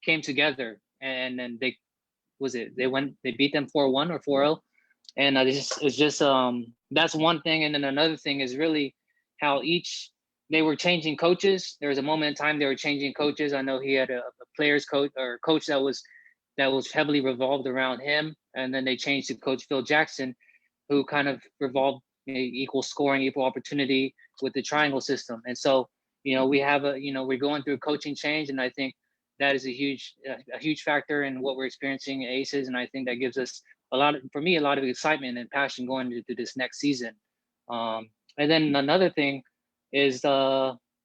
came together, and then they beat them 4-1 or 4-0, and it's just that's one thing. And then another thing is really how they were changing coaches. There was a moment in time they were changing coaches. I know he had a players coach or coach that was heavily revolved around him, and then they changed to Coach Phil Jackson, who kind of revolved equal scoring, equal opportunity with the triangle system. And so, we have we're going through a coaching change, and I think that is a huge factor in what we're experiencing at Aces. And I think that gives us a lot of excitement and passion going into this next season. And then another thing is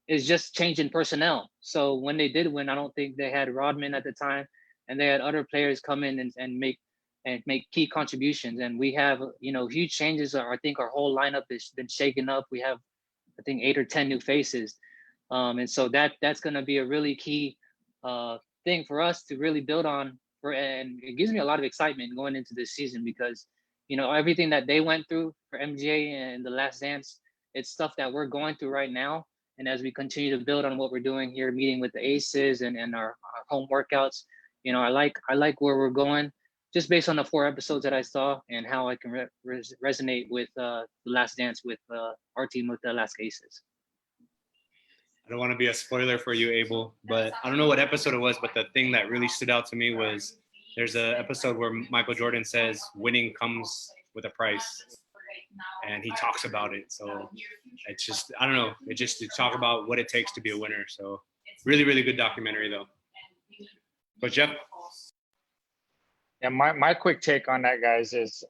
just changing personnel. So when they did win, I don't think they had Rodman at the time, and they had other players come in and make key contributions. And we have, huge changes. I think our whole lineup has been shaken up. We have, I think, 8 or 10 new faces. And so that's going to be a really key thing for us to really build on. And it gives me a lot of excitement going into this season, because, everything that they went through for MJ and the Last Dance, it's stuff that we're going through right now. And as we continue to build on what we're doing here, meeting with the Aces and our home workouts, I like where we're going, just based on the 4 episodes that I saw and how I can resonate with the Last Dance with our team with the Alaska Aces. I don't want to be a spoiler for you, Abel, but I don't know what episode it was, but the thing that really stood out to me was there's an episode where Michael Jordan says winning comes with a price, and he talks about it. So it's just, I don't know, it's just to talk about what it takes to be a winner. So really, really good documentary though. But Jeff? Yeah, my quick take on that, guys, is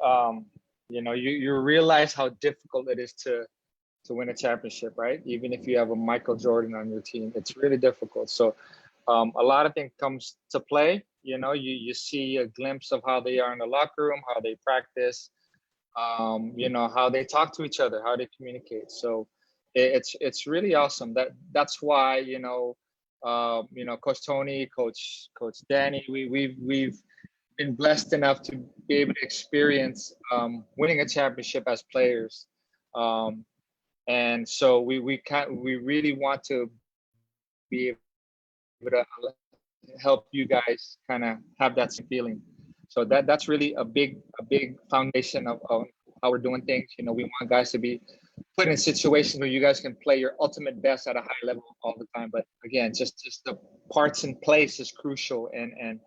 you realize how difficult it is to win a championship, right? Even if you have a Michael Jordan on your team, it's really difficult. So a lot of things comes to play. You see a glimpse of how they are in the locker room, how they practice, how they talk to each other, how they communicate. So it's really awesome. That's why You know, Coach Tony, Coach Danny. We've been blessed enough to be able to experience winning a championship as players, and so we really want to be able to help you guys kind of have that same feeling. So that's really a big foundation of how we're doing things. You know, we want guys to be put in situations where you guys can play your ultimate best at a high level all the time. But again, just the parts in place is crucial. And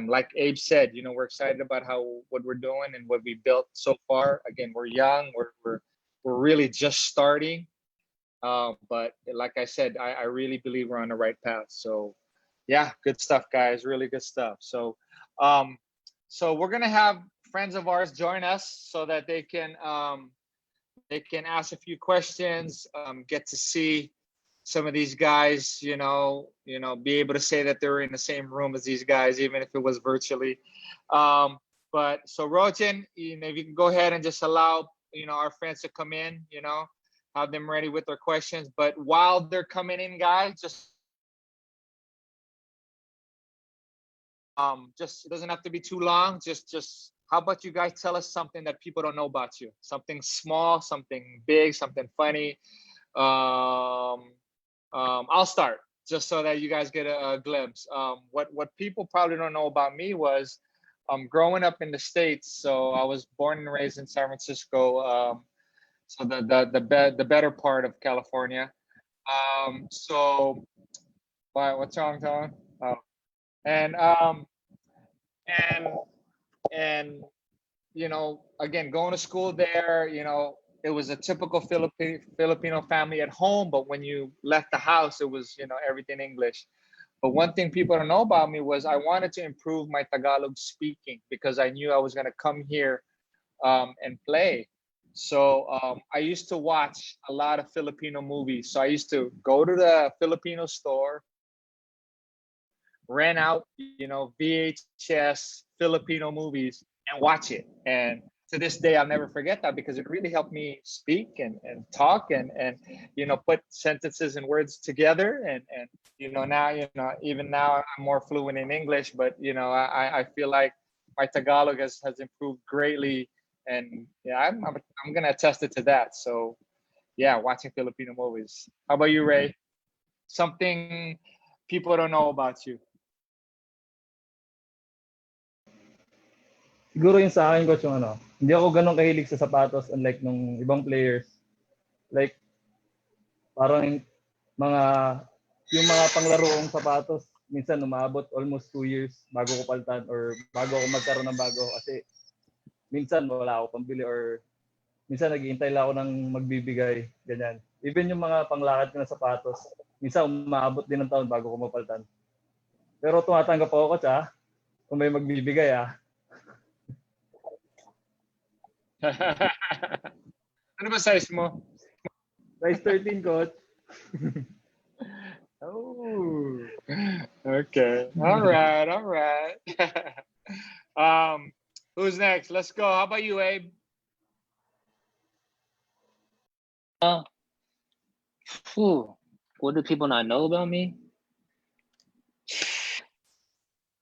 like Abe said, you know, we're excited about what we're doing and what we built so far. Again, we're young. We're really just starting. But like I said, I really believe we're on the right path. So yeah, good stuff, guys. Really good stuff. So we're gonna have friends of ours join us so that they can ask a few questions, get to see some of these guys, be able to say that they're in the same room as these guys, even if it was virtually. But so Rojan, if you can go ahead and just allow, our friends to come in, have them ready with their questions. But while they're coming in, guys, just it doesn't have to be too long. Just how about you guys tell us something that people don't know about you? Something small, something big, something funny. I'll start just so that you guys get a glimpse. What people probably don't know about me was growing up in the States. So I was born and raised in San Francisco. So the better part of California. So what's wrong, Tone? Oh, and and again, going to school there, it was a typical Filipino family at home, but when you left the house, it was everything English. But one thing people don't know about me was I wanted to improve my Tagalog speaking because I knew I was going to come here and play. So I used to watch a lot of Filipino movies. So I used to go to the Filipino store, rent out, VHS Filipino movies and watch it. And to this day, I'll never forget that because it really helped me speak and talk and put sentences and words together. And now, even now I'm more fluent in English, but, I feel like my Tagalog has improved greatly. And yeah, I'm going to attest it to that. So yeah, watching Filipino movies. How about you, Ray? Something people don't know about you. Siguro yung sa akin, coach, yung hindi ako ganun kahilig sa sapatos unlike nung ibang players. Like, parang yung mga panglaroong sapatos, minsan umabot almost 2 years bago ko paltan or bago ako magkaroon ng bago kasi minsan wala ako pambili or minsan naghihintay lang ako ng magbibigay, ganyan. Even yung mga panglakad ko na sapatos, minsan umabot din ng taon bago ko mapaltan. Pero tumatanggap ako, coach, kung may magbibigay, Ano ba size mo? Size 13, coach. Oh, okay. All right. Who's next? Let's go. How about you, Abe? What do people not know about me?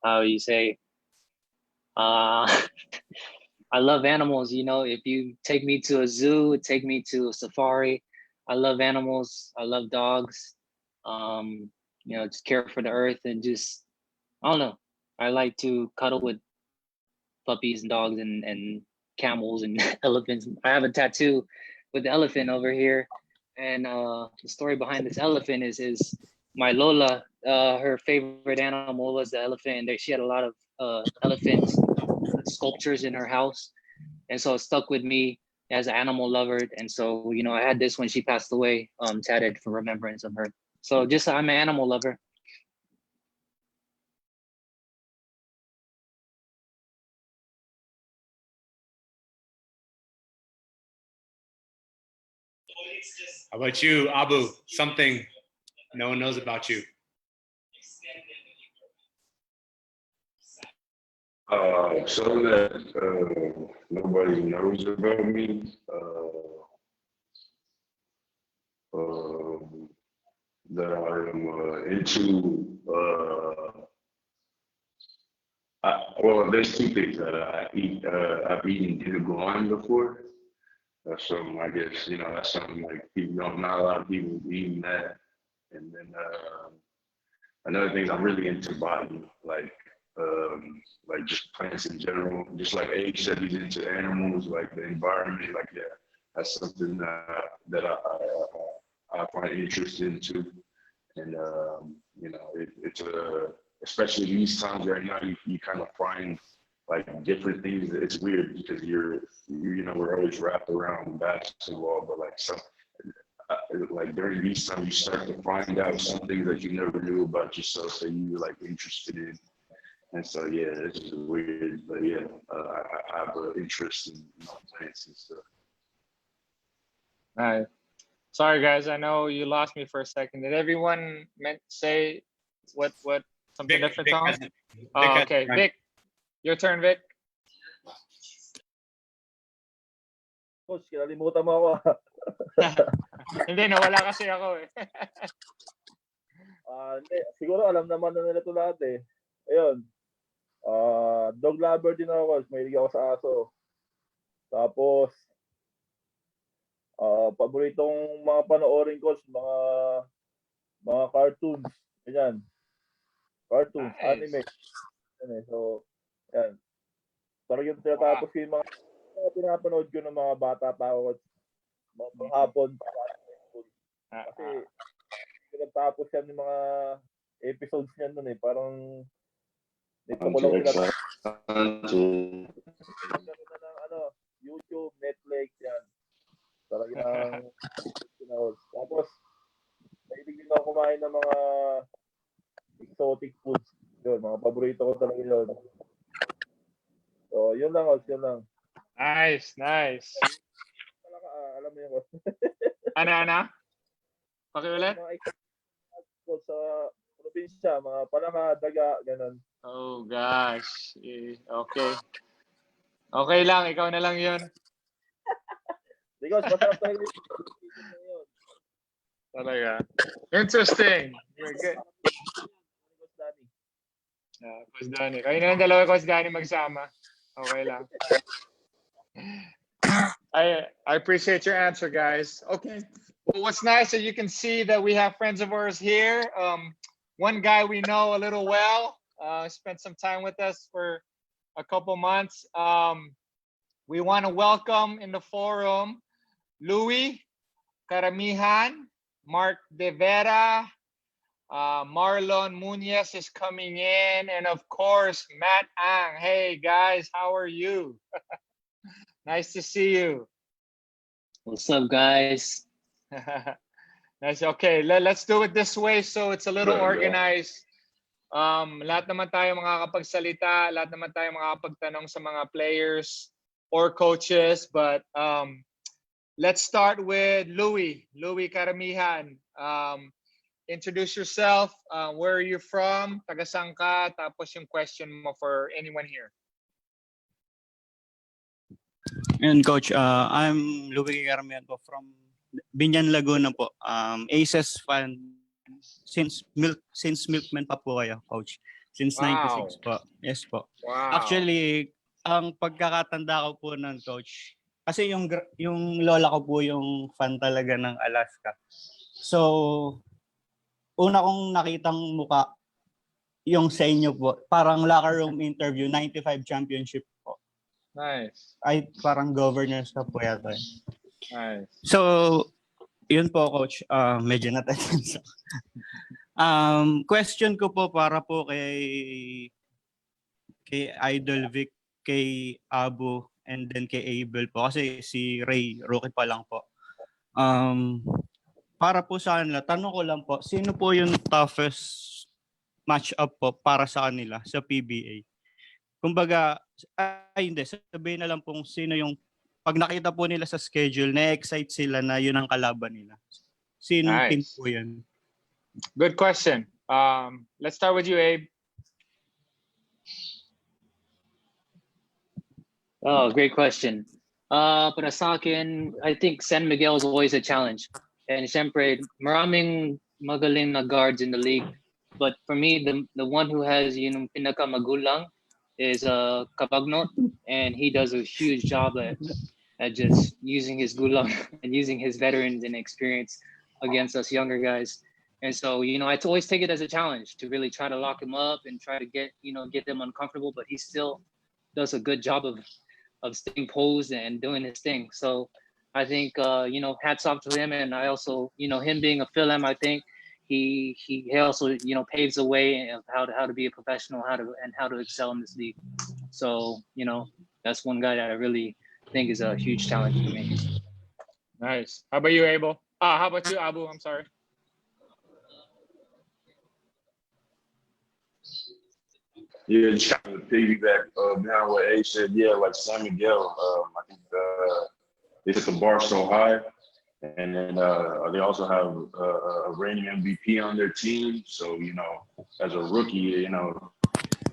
How you say? I love animals. If you take me to a zoo, take me to a safari. I love animals. I love dogs. Just care for the earth and just, I don't know. I like to cuddle with puppies and dogs and camels and elephants. I have a tattoo with the elephant over here. And the story behind this elephant is my Lola, her favorite animal was the elephant. And she had a lot of elephants sculptures in her house, and so it stuck with me as an animal lover. And so I had this when she passed away, tatted for remembrance of her. So just I'm an animal lover. How about you, Abu? Something no one knows about you. Something that nobody knows about me. that I am into. Well, there's two things that I eat. I've eaten iguana before. That's something, I guess, that's something like people don't, not a lot of people eating that. And then another thing, I'm really into botany, like just plants in general. Just like Abe said, he's into animals, like the environment. Like, yeah, that's something that I find interesting too. And it's especially these times right now, you kind of find like different things. It's weird because we're always wrapped around basketball, but like like during these times, you start to find out some things that you never knew about yourself that you were like interested in. And so, yeah, it's just weird, but yeah, I have an interest in plants and stuff. All right. Sorry, guys. I know you lost me for a second. Did everyone say what something Vic, different, Vic Tom? has it. Vic Oh, has okay. it, right. Vic, your turn, Vic. Coach, kinalimutan mo ako. Hindi, nawala kasi ako eh. Hindi. Siguro alam naman na nila ito lahat eh. Ayun. Dog lover din ako, Coach. Mahilig ako sa aso. Tapos, paboritong mga panoorin, Coach, mga cartoons. Ganyan. Cartoons, Nice. anime. Yan eh. So, yan. Talagang tinatapos ko yung mga pinapanood ko ng mga bata pa ako. Mga hapon. Kasi, tinatapos yan yung mga episodes niyan nun eh. Parang, nito ko lang ng YouTube, Netflix, yan. Talagang, tapos, mahilig din ako kumain ng mga exotic foods. Yun, mga paborito ko talaga yun. So, yun lang, Coach, yun lang. Nice. Alam mo yun, Coach. Ano? Pakiulit? Mga exotic sa probinsya, mga palaka, daga, ganun. Oh, gosh. Okay. Okay lang, ikaw na lang yun. Di, Coach, masarap talaga yun. Talaga. Interesting. You're good. Coach Danny. Kayo na lang dalawa, Coach Danny, magsama. Okay lang. I appreciate your answer, guys. Okay. Well, what's nice that you can see that we have friends of ours here. One guy we know a little well, spent some time with us for a couple months. We want to welcome in the forum Louis Karamihan, Mark De Vera, Marlon Muñez is coming in, and of course, Matt Ang. Hey guys, how are you? Nice to see you. What's up, guys? Nice. Okay, let's do it this way so it's a little organized. Lahat naman tayo makakapagsalita, lahat naman tayo makakapagtanong sa mga players or coaches, but let's start with Louis Karamihan. Introduce yourself. Where are you from? Taga saan ka? Tapos yung question mo for anyone here. And Coach, I'm Louis Garmian po from Binyan, Laguna po. Aces fan since Milkman pa po kayo, Coach. Since Wow. 96 po. Yes po. Wow. Actually, ang pagkakatanda ko po nun, Coach, kasi yung lola ko po yung fan talaga ng Alaska. So, una kong nakitang muka yung sa inyo po, parang locker room interview, 95 championship po. Nice. Ay, parang governors ka po yata. Nice. So, yun po, Coach. Medyo natanong. Question ko po para po kay Idol Vic, kay Abu, and then kay Abel po. Kasi si Rey, rookie pa lang po. Para po sa kanila, tanong ko lang po, sino po yung toughest match-up po para sa kanila sa PBA? Kumbaga, hindi, sabihin na lang pong sino yung, pag nakita po nila sa schedule, na-excite sila na yun ang kalaban nila. Sino team po yun? Good question. Let's start with you, Abe. Oh, great question. Para sa akin, I think San Miguel is always a challenge. And siyempre, maraming magaling na guards in the league. But for me, the one who has pinaka magulang is Kabagnot, and he does a huge job at just using his gulang and using his veterans and experience against us younger guys. And so, I always take it as a challenge to really try to lock him up and try to get them uncomfortable, but he still does a good job of staying posed and doing his thing. So I think, hats off to him. And I also, him being a Phil-M, I think he also, paves the way of how to be a professional, how to excel in this league. So, that's one guy that I really think is a huge challenge for me. Nice. How about you, Abel? How about you, Abu? I'm sorry. Yeah, just trying to piggyback down what A said. Yeah, like San Miguel, I think they hit the bar so high. And then they also have a reigning MVP on their team. So, as a rookie,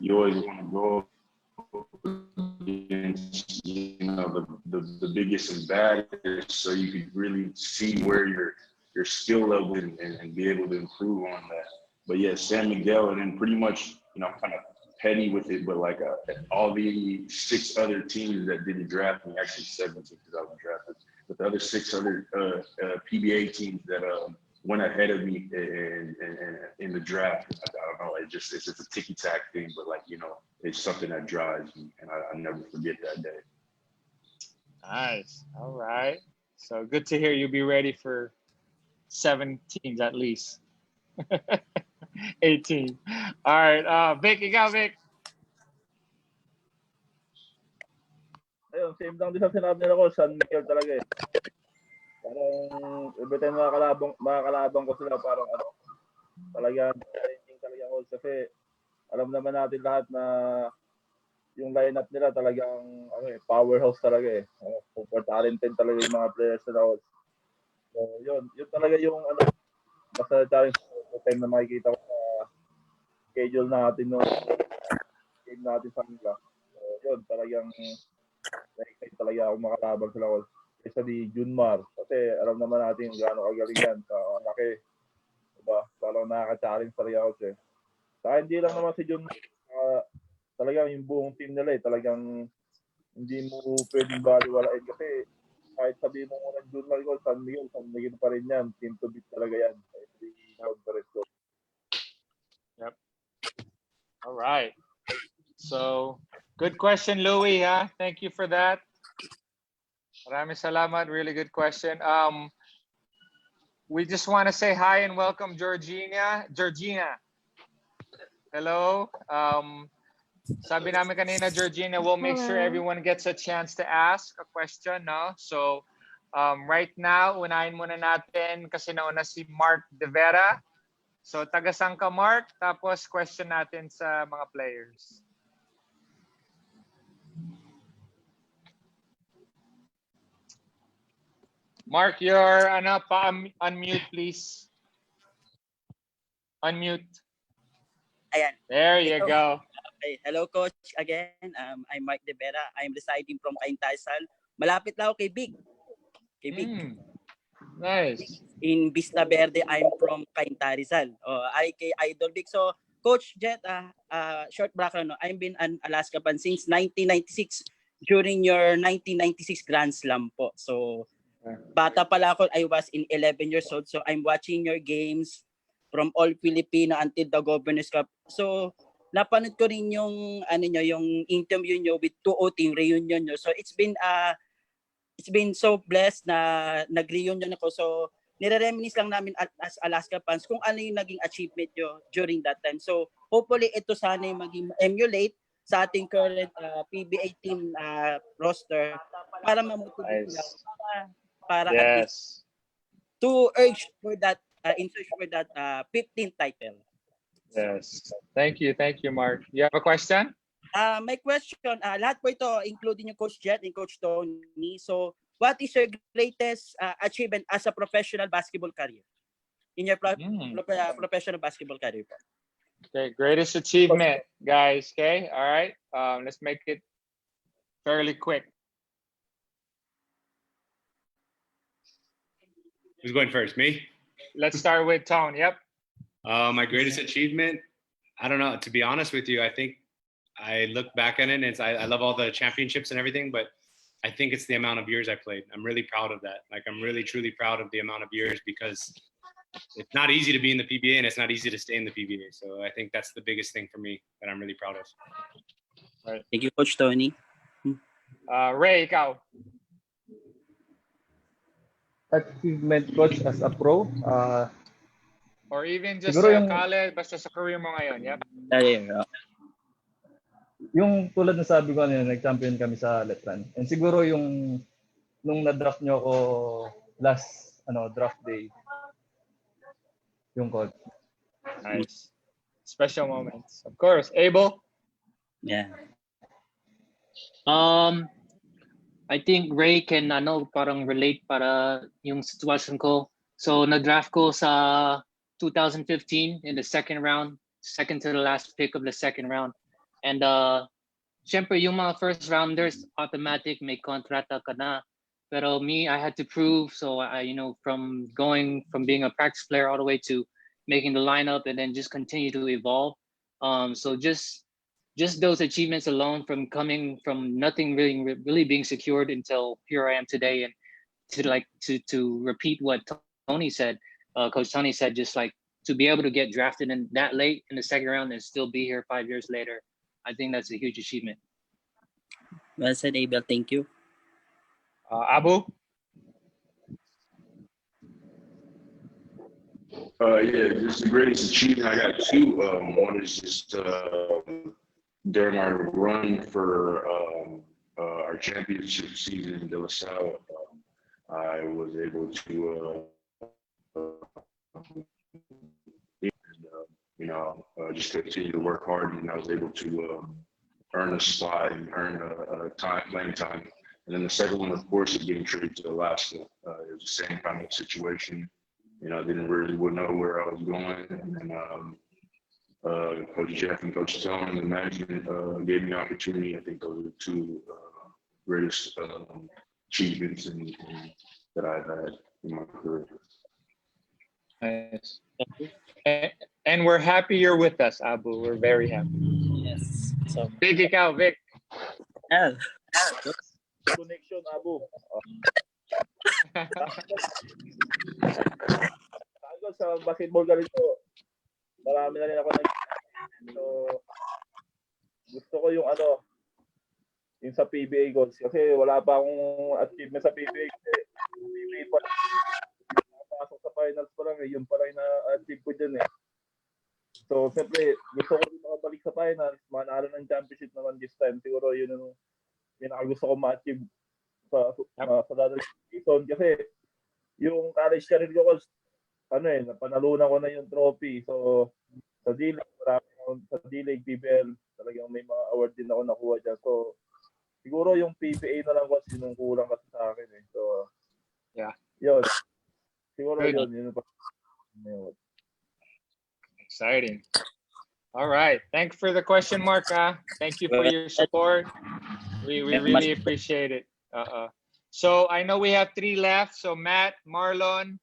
you always want to go against, the biggest and baddest, so you can really see where your skill level and be able to improve on that. But yeah, San Miguel, and then pretty much, kind of petty with it, but like all the 6 other teams that didn't draft me, actually 7 teams that I was drafted, but the other 6 other PBA teams that went ahead of me in the draft. I don't know, it's just a ticky-tack thing, but it's something that drives me, and I never forget that day. Nice. All right. So good to hear you be ready for 7 teams at least. 18. All right. Vic, ikaw, Vic. Ayun, same lang din sa sinabi nila ko, San Miguel talaga eh. Parang every time makakalabang ko sila, parang talagang challenging talaga ako kasi alam naman natin lahat na yung lineup nila talagang powerhouse talaga eh. Super talented talaga yung mga players nila. So yun talaga yung basta challenge time na makikita ko sa schedule natin no game natin sa kanila. So yun talagang excited talaga ako makalabang sila ko. Isa di Junmar kasi alam naman natin gaano kagaling yan sa laki. Diba? Parang nakaka-challenge talaga ako siya. Saka hindi lang naman si Junmar, talagang yung buong team nila talagang hindi mo pwedeng baliwalain kasi kahit sabihin mo muna Junmar ko, San Miguel pa rin yan. Team to beat talaga yan. Yep. All right. So, good question, Louie. Thank you for that. Maraming salamat. Really good question. We just want to say hi and welcome Georgina. Hello. Sabi namin kanina, Georgina, we'll make sure everyone gets a chance to ask a question, no? So, right now, unahin muna natin kasi nauna si Mark De Vera. So, taga-saan ka, Mark? Tapos, question natin sa mga players. Mark, your unmute, please. Unmute. Ayan. There you go. Okay. Hello, Coach. Again, I'm Mark De Vera. I'm residing from Caintasal. Malapit lang ako kay Big. Nice. In Vista Verde, I'm from Caintarizal. Kay Idol Big. So, Coach Jet, short background. I've been an Alaska fan since 1996 during your 1996 Grand Slam po. So, bata pala ako, I was in 11 years old. So, I'm watching your games from all Filipino until the Governors Cup. So, napanood ko rin yung yung interview nyo with 2-0 reunion nyo. So, it's been so blessed na nag-reunion ako. So, nire-reminisce lang namin as Alaska fans kung ano yung naging achievement nyo during that time. So, hopefully, ito sana yung maging emulate sa ating current PBA team roster para mamotivate lang. Para at least to urge for that, in search for that 15th title. Yes. Thank you, Mark. You have a question? My question, lahat po ito, including yung Coach Jet and Coach Tony. So, what is your greatest achievement as a professional basketball career? In your professional basketball career po? Okay, greatest achievement, guys. Okay, all right. Let's make it fairly quick. Who's going first? Me? Let's start with Tone. Yep. My greatest achievement, I don't know. To be honest with you, I think I look back at it and I love all the championships and everything, but I think it's the amount of years I played. I'm really proud of that. Like, I'm really, truly proud of the amount of years, because it's not easy to be in the PBA and it's not easy to stay in the PBA. So I think that's the biggest thing for me that I'm really proud of. Right. Thank you, Coach Tony. Ray, ikaw. Achievement coach as a pro, Or even just siguro sa yung college, basta sa career mo ngayon. Yep. yung tulad na sabi ko nag-champion kami sa Letran. And siguro yung nung na-draft nyo ako last draft day, yung coach. Nice. Special moments. Of course. Abel? Yeah. I think Ray can parang relate para yung sitwasyon ko. So na-draft ko sa 2015 in the second round, second to the last pick of the second round. And syempre yung mga first rounders automatic may kontrata ka na. Pero me, I had to prove, so I from being a practice player all the way to making the lineup and then just continue to evolve. So just those achievements alone, from coming from nothing really being secured until here I am today, and to repeat what Tony said, Coach Tony said, just like to be able to get drafted in that late in the second round and still be here 5 years later, I think that's a huge achievement. Well said, Abel. Thank you. Abu? Yeah, just the greatest achievement. I got two. One is just during our run for our championship season in De La Salle, I was able to, just continue to work hard, and I was able to earn a spot and earn playing time. And then the second one, of course, is getting traded to Alaska. It was the same kind of situation. I didn't really know where I was going. And Coach Jeff and Coach Tone and the management gave me the opportunity. I think those are the two greatest achievements that I've had in my career. Nice. And we're happy you're with us, Abu. We're very happy. Yes. So, Vic, ikaw, Vic. yeah. Connection, Abu. Ako sa basketball ganito, marami na rin ako so, gusto ko yung yung sa PBA goals, kasi wala pa akong achievement sa PBA, kasi PBA pa pasok sa finals pa lang, yun pa lang na-achieve ko dyan eh. So, siyempre, gusto ko rin makabalik sa finals, manalo ng championship naman this time. Siguro yun yung pinaka-gusto ko ma-achieve sa dadaling season, kasi yung college career ko, napanalunan ko na yung trophy. So, sa D-League, PBL, talagang may mga award din ako nakuha dyan. So, siguro yung PBA na lang kasi yung kulang kasi sa akin eh. So, yeah. Yun. Siguro yun. Exciting. All right. Thanks for the question, Mark. Thank you for your support. We really appreciate it. So I know we have 3 left. So Matt, Marlon,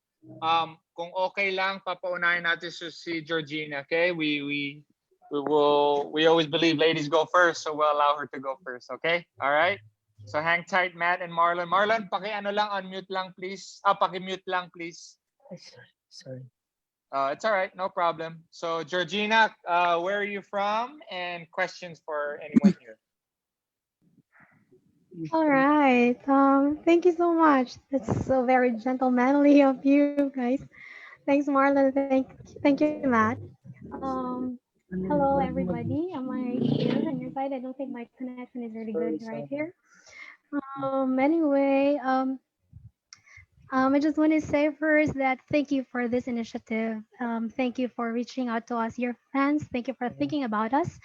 kung okay lang, papaunahin natin si Georgina. Okay, we always believe ladies go first, so we'll allow her to go first. Okay, all right. So hang tight, Matt and Marlon. Marlon, unmute lang, please. Paki-mute lang, please. Sorry. It's all right, no problem. So Georgina, where are you from? And questions for anyone here? All right. Thank you so much. That's so very gentlemanly of you guys. Thanks, Marlon. Thank you, Matt. Hello, everybody. Am I here on your side? I don't think my connection is really good right here. Anyway, I just want to say first that thank you for this initiative. Thank you for reaching out to us, your fans. Thank you for thinking about us.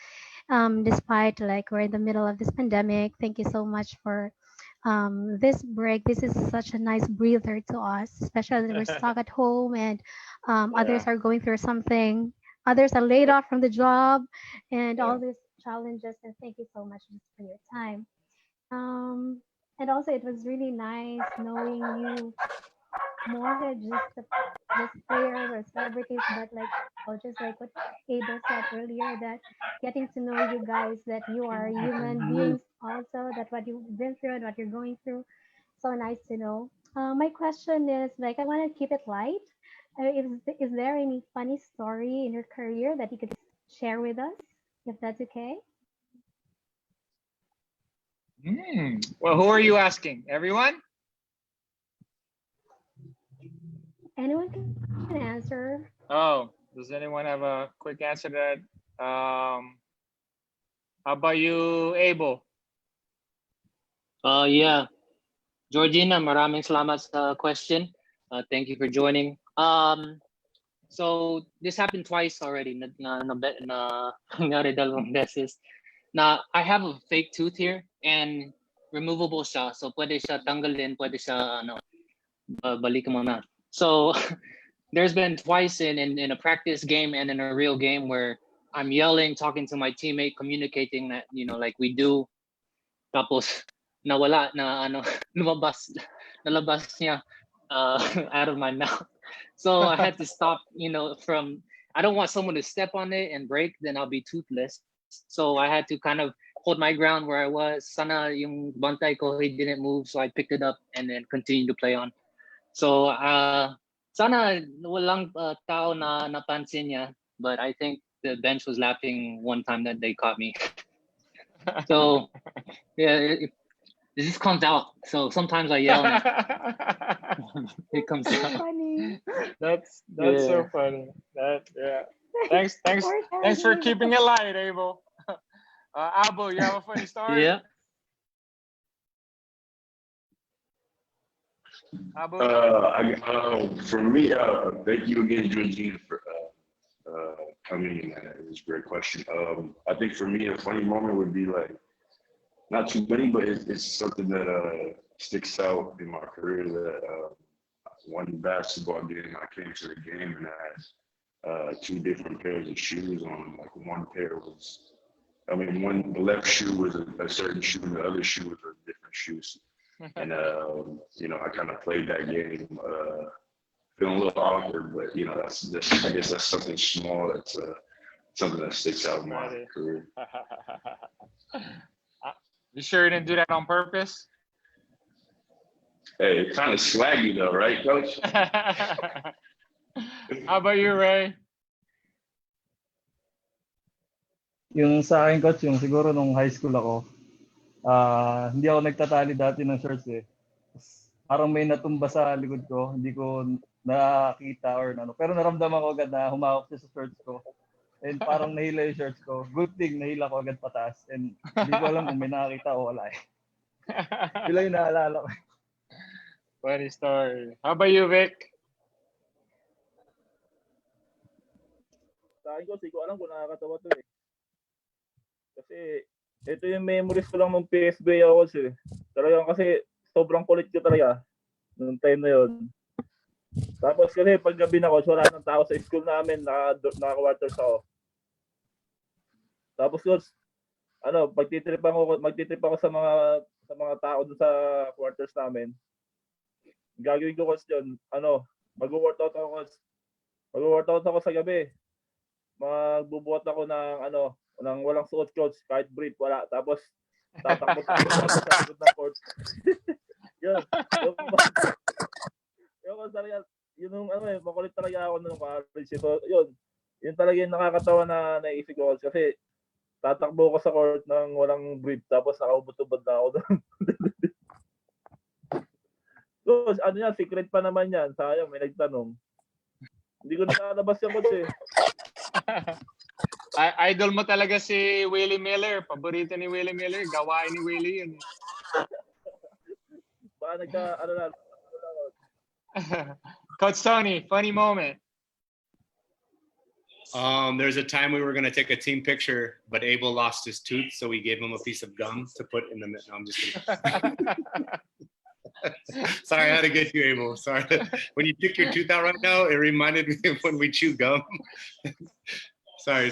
Despite we're in the middle of this pandemic, thank you so much for this break. This is such a nice breather to us, especially we're stuck at home and others are going through something. Others are laid off from the job and all these challenges. And thank you so much for your time. And also, it was really nice knowing you more than just players or celebrities, but like just like what Abel said earlier, that getting to know you guys, that you are human beings also, that what you've been through and what you're going through. So nice to know. My question is like I want to keep it light. Is there any funny story in your career that you could share with us, if that's okay? Well, who are you asking? Everyone? Anyone can answer. Oh, does anyone have a quick answer to that? How about you, Abel? Yeah. Georgina, maraming salamat sa question. Thank you for joining. So this happened twice already. Nangyari dalawang beses. Na I have a fake tooth here and removable siya. So pwede siya tanggalin, pwede siya balikan mo na. So there's been twice in a practice game and in a real game where I'm yelling, talking to my teammate, communicating that, like we do. Tapos nawala na nalabas niya out of my mouth. So I had to stop, from, I don't want someone to step on it and break, then I'll be toothless. So I had to kind of hold my ground where I was. Sana yung bantay ko, he didn't move, so I picked it up and then continued to play on. So sana walang tao na napansin niya, but I think the bench was laughing one time that they caught me. So yeah, it just comes out. So sometimes I yell and it comes So out. funny. That's Yeah. so funny. Thanks for keeping it light, Abel. Abel, you have a funny story? Yeah. Abel? For me, thank you again, Georgina, for coming in. It was a great question. I think for me, a funny moment would be like, not too many, but it's something that sticks out in my career. That one basketball game, I came to the game and I had two different pairs of shoes on. Like one pair was, the left shoe was a certain shoe, and the other shoe was a different shoe. And I kind of played that game, feeling a little awkward, but I guess that's something small. That's something that sticks out in my career. You sure you didn't do that on purpose? Hey, it's kind of swaggy though, right, Coach? How about you, Ray? Yung sa akin, coach, yung siguro nung high school ako, hindi ako nagtatali dati ng shorts eh. Parang may natumba sa likod ko, hindi ko nakita or ano. Pero naramdaman ko agad na humawak siya sa shorts ko. And parang nahila yung shorts ko. Good thing, nahila ko agad pataas. And hindi ko alam kung may nakakita o wala eh. Sila yung naalala ko. Funny story. How about you, Vic? Sa akin ko, hindi ko alam kung nakakatawa to eh. Kasi ito yung memories ko lang ng PSB ako eh. Talagang kasi sobrang kulit ko talaga nung time na yun. Tapos kasi pag gabi na ko, wala ng tao sa school namin, naka-quarters ako. Tapos coach, magtitrip ako sa mga tao dun sa quarters namin. Gagawin ko coach yun, mag-workout ako coach. Mag-workout ako sa gabi. Magbubuhat ako ng walang suot coach, kahit brief, wala. Tapos tatakbo sa likod ng court. Yun. Yung makulit talaga ako nung college. So, yun talaga yung nakakatawa na naisip ko kasi tatakbo ko sa court ng walang brief tapos nakaubot-ubod na ako doon. So, secret pa naman yan. Sayang, may nagtanong. Hindi ko nakalabas yung coach eh. Idol mo talaga si Willie Miller. Paborito ni Willie Miller. Gawain ni Willie yun. Coach Tony, funny moment. There's a time we were going to take a team picture, but Abel lost his tooth, so we gave him a piece of gum to put in the middle. No, I'm just kidding. Sorry, I had to get you, Abel. Sorry. When you took your tooth out right now, it reminded me of when we chew gum. Sorry.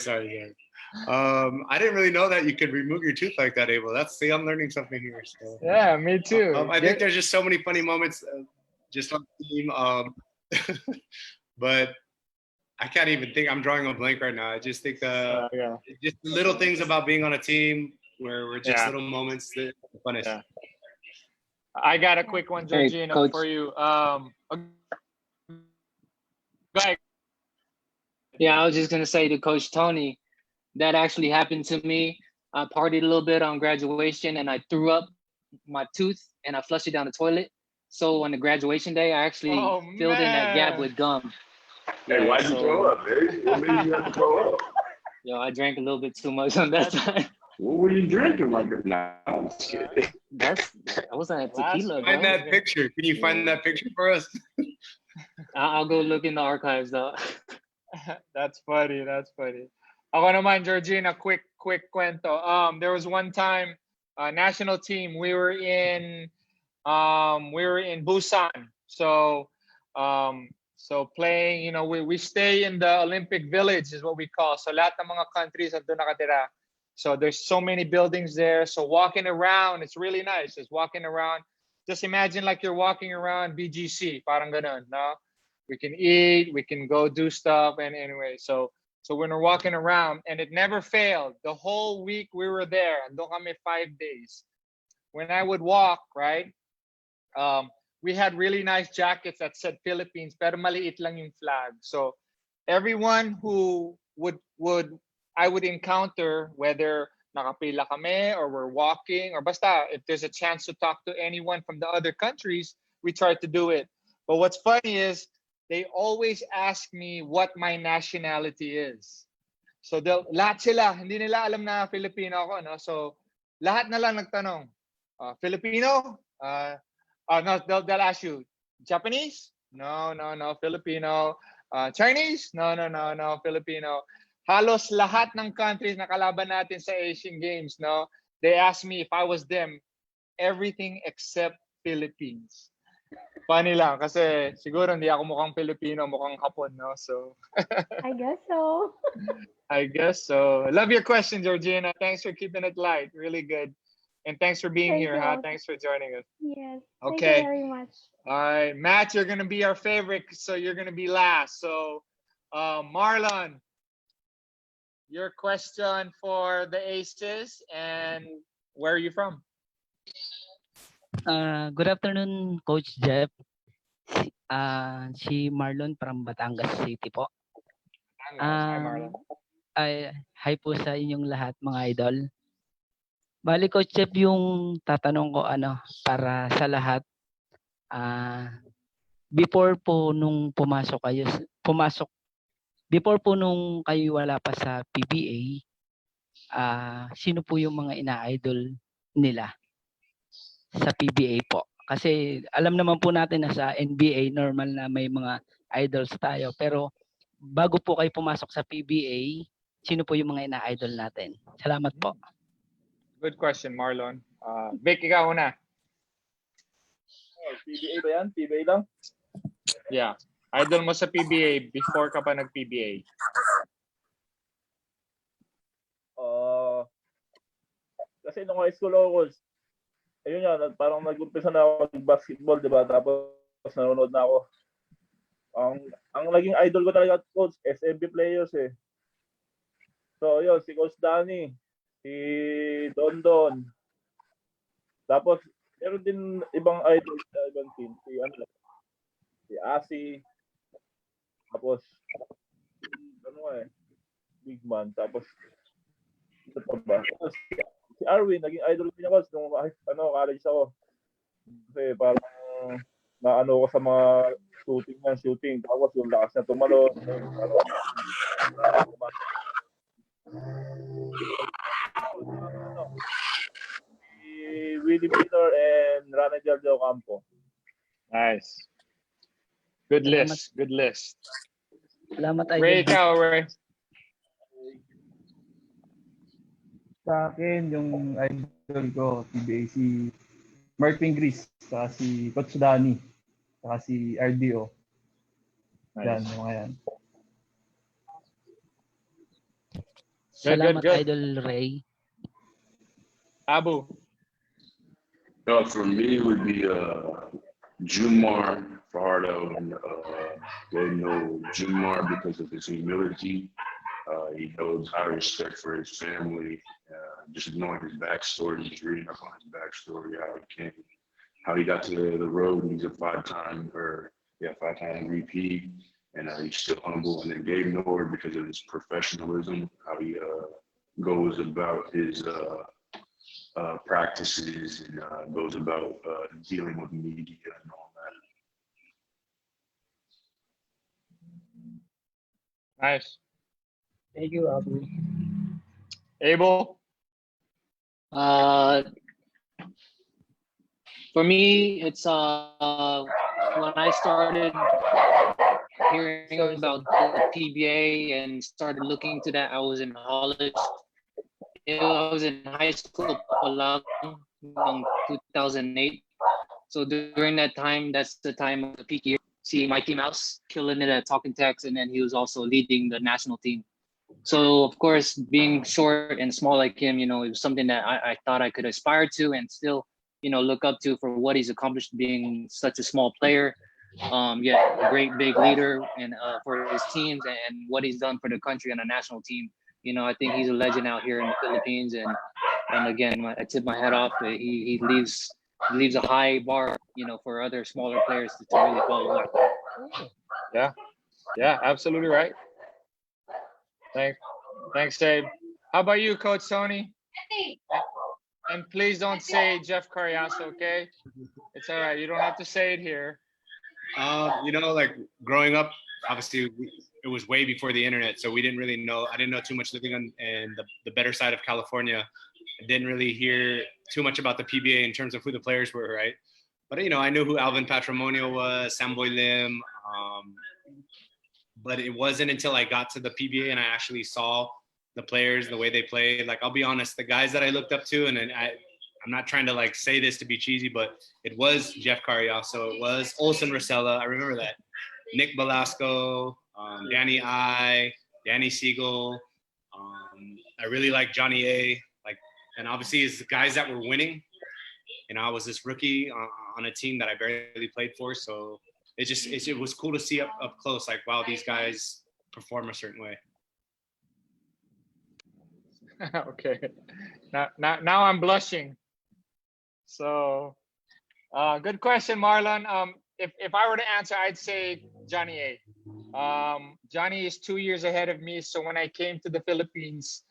I didn't really know that you could remove your tooth like that, Abel. I'm learning something here. So. Yeah, me too. I think there's just so many funny moments. just on the team. But I can't even think. I'm drawing a blank right now. I just think just the little things about being on a team where we're just little moments that are funnest. Yeah. I got a quick one, Hey, Georgina, Coach. for you. Go ahead. Yeah, I was just gonna say to Coach Tony, that actually happened to me. I partied a little bit on graduation and I threw up my tooth and I flushed it down the toilet. So on the graduation day, I actually filled in that gap with gum. Hey, why'd you throw up, eh? What made you have to throw up? Yo, I drank a little bit too much on that time. What were you drinking? Like, nah, I'm just kidding. I wasn't at tequila, Find bro. that picture. Can you find that picture for us? I'll go look in the archives though. That's funny. That's funny. Ako naman, Georgina, quick kwento. There was one time, national team, we were in Busan. So playing, we stay in the Olympic Village is what we call. So lahat ng mga countries doon nakatira. So there's so many buildings there. So walking around, it's really nice. Just walking around. Just imagine like you're walking around BGC, parang ganun, no? We can eat, we can go do stuff, and anyway, so when we're walking around, and it never failed. The whole week we were there, andun kami 5 days. When I would walk, right, we had really nice jackets that said Philippines, pero maliit lang yung flag. So everyone who I would encounter, whether nakapila kami or we're walking, or basta, if there's a chance to talk to anyone from the other countries, we try to do it. But what's funny is, they always ask me what my nationality is. So lahat sila, hindi nila alam na Filipino ako, no? So lahat na lang nagtanong, Filipino? No, they'll ask you, Japanese? No, Filipino. Chinese? No, Filipino. Halos lahat ng countries na kalaban natin sa Asian Games, no? They asked me if I was them, everything except Philippines. Funny lang kasi siguro hindi ako mukhang Filipino, mukhang Hapon, no? So I guess so. I guess so. Love your question, Georgina. Thanks for keeping it light. Really good. And thanks for being Thank here, you. huh? Thanks for joining us. Yes. Okay. Thank you very much. All right, Matt, you're gonna be our favorite, so you're gonna be last. So Marlon, your question for the Aces, and where are you from? Good afternoon, Coach Jeff. Si Marlon from Batangas City po. Hi, Marlon. Hi po sa inyong lahat, mga idol. Bali, Coach Jeff, yung tatanong ko para sa lahat. Before po nung before po nung kayo wala pa sa PBA, sino po yung mga ina-idol nila sa PBA po? Kasi alam naman po natin na sa NBA normal na may mga idols tayo, pero bago po kayo pumasok sa PBA, sino po yung mga ina-idol natin? Salamat po. Good question, Marlon. Vic, ikaw una. PBA ba yan? PBA lang? Yeah. Idol mo sa PBA before ka pa nag-PBA. Kasi nung high school ako, ayun yan, parang nag-umpisa na ako mag-basketball, di ba? Tapos nanonood na ako. Ang naging idol ko talaga, coach, SMB players eh. So yun, si Coach Danny, si Don. Tapos meron din ibang idol sa ibang team, si Asi. Tapos big man. Tapos ito pa ba? Si Arwin, naging idol ko niya coach nung college ako. Kasi parang naano ko sa mga shooting. Tapos yung lakas na tumalo. Si Willie Peter and Ranagel Del Campo. Nice. Good list. Good list. Salamat, idol. Ray, ikaw, Ray. Sa akin, yung idol ko, PBA, si Mark Pingris, saka si Coach Danny, saka si RDO. Yan, mga yan. Salamat, good. Idol Ray. Abu. For me, it would be Jumar Fajardo and getting to know Jumar because of his humility. He knows high respect for his family. Just knowing his backstory, just reading up on his backstory, how he got to the road. He's a five-time MVP, and he's still humble. And then Gabe Nord because of his professionalism, how he goes about his practices and goes about dealing with media and all that. Nice. Thank you, Abu. Abel? For me, it's when I started hearing about the PBA and started looking into that, I was in college. I was in high school pa lang noong 2008. So during that time, that's the time of the peak year. See Mikey Mouse killing it at Talking Text, and then he was also leading the national team. So of course, being short and small like him, it was something that I thought I could aspire to and still, look up to for what he's accomplished being such a small player. Yet a great big leader and for his teams and what he's done for the country on a national team. I think he's a legend out here in the Philippines, and again, I tip my hat off. He leaves a high bar, for other smaller players to really follow up. Yeah, absolutely right. Thanks, Abe. How about you, Coach Tony? And please don't say Jeff Cariaso, okay? It's all right. You don't have to say it here. Like growing up, obviously it was way before the internet, so we didn't really know. I didn't know too much living in the better side of California. I didn't really hear too much about the PBA in terms of who the players were, right? But I knew who Alvin Patrimonio was, Samboy Lim. But it wasn't until I got to the PBA and I actually saw the players, the way they played. Like, I'll be honest, the guys that I looked up to, and I'm not trying to say this to be cheesy, but it was Jeff Cariaso, it was Olson Rosella, I remember that. Nick Velasco, Danny I, Danny Siegel. I really like Johnny A. And obviously it's the guys that were winning. I was this rookie on a team that I barely played for, so it was cool to see up close, wow, these guys perform a certain way. Okay. Now I'm blushing. So, good question, Marlon. If I were to answer, I'd say Johnny A. Johnny is 2 years ahead of me. So when I came to the Philippines,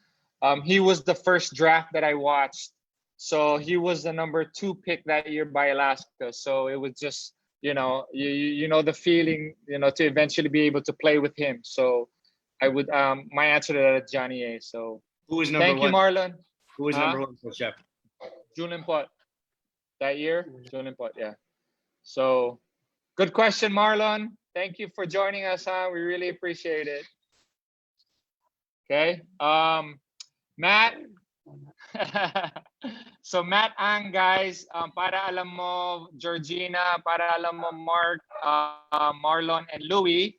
he was the first draft that I watched. So he was the number 2 pick that year by Alaska. So it was just, you know the feeling, to eventually be able to play with him. So I would, my answer to that is Johnny A. So who was number thank one? you, Marlon. Who was number one for Chef? Julian Pot. That year, Julian Pot, yeah. So good question, Marlon. Thank you for joining us, huh? We really appreciate it. Okay. Matt. So Matt Ang, guys, para alam mo, Georgina, para alam mo, Mark, Marlon, and Louie,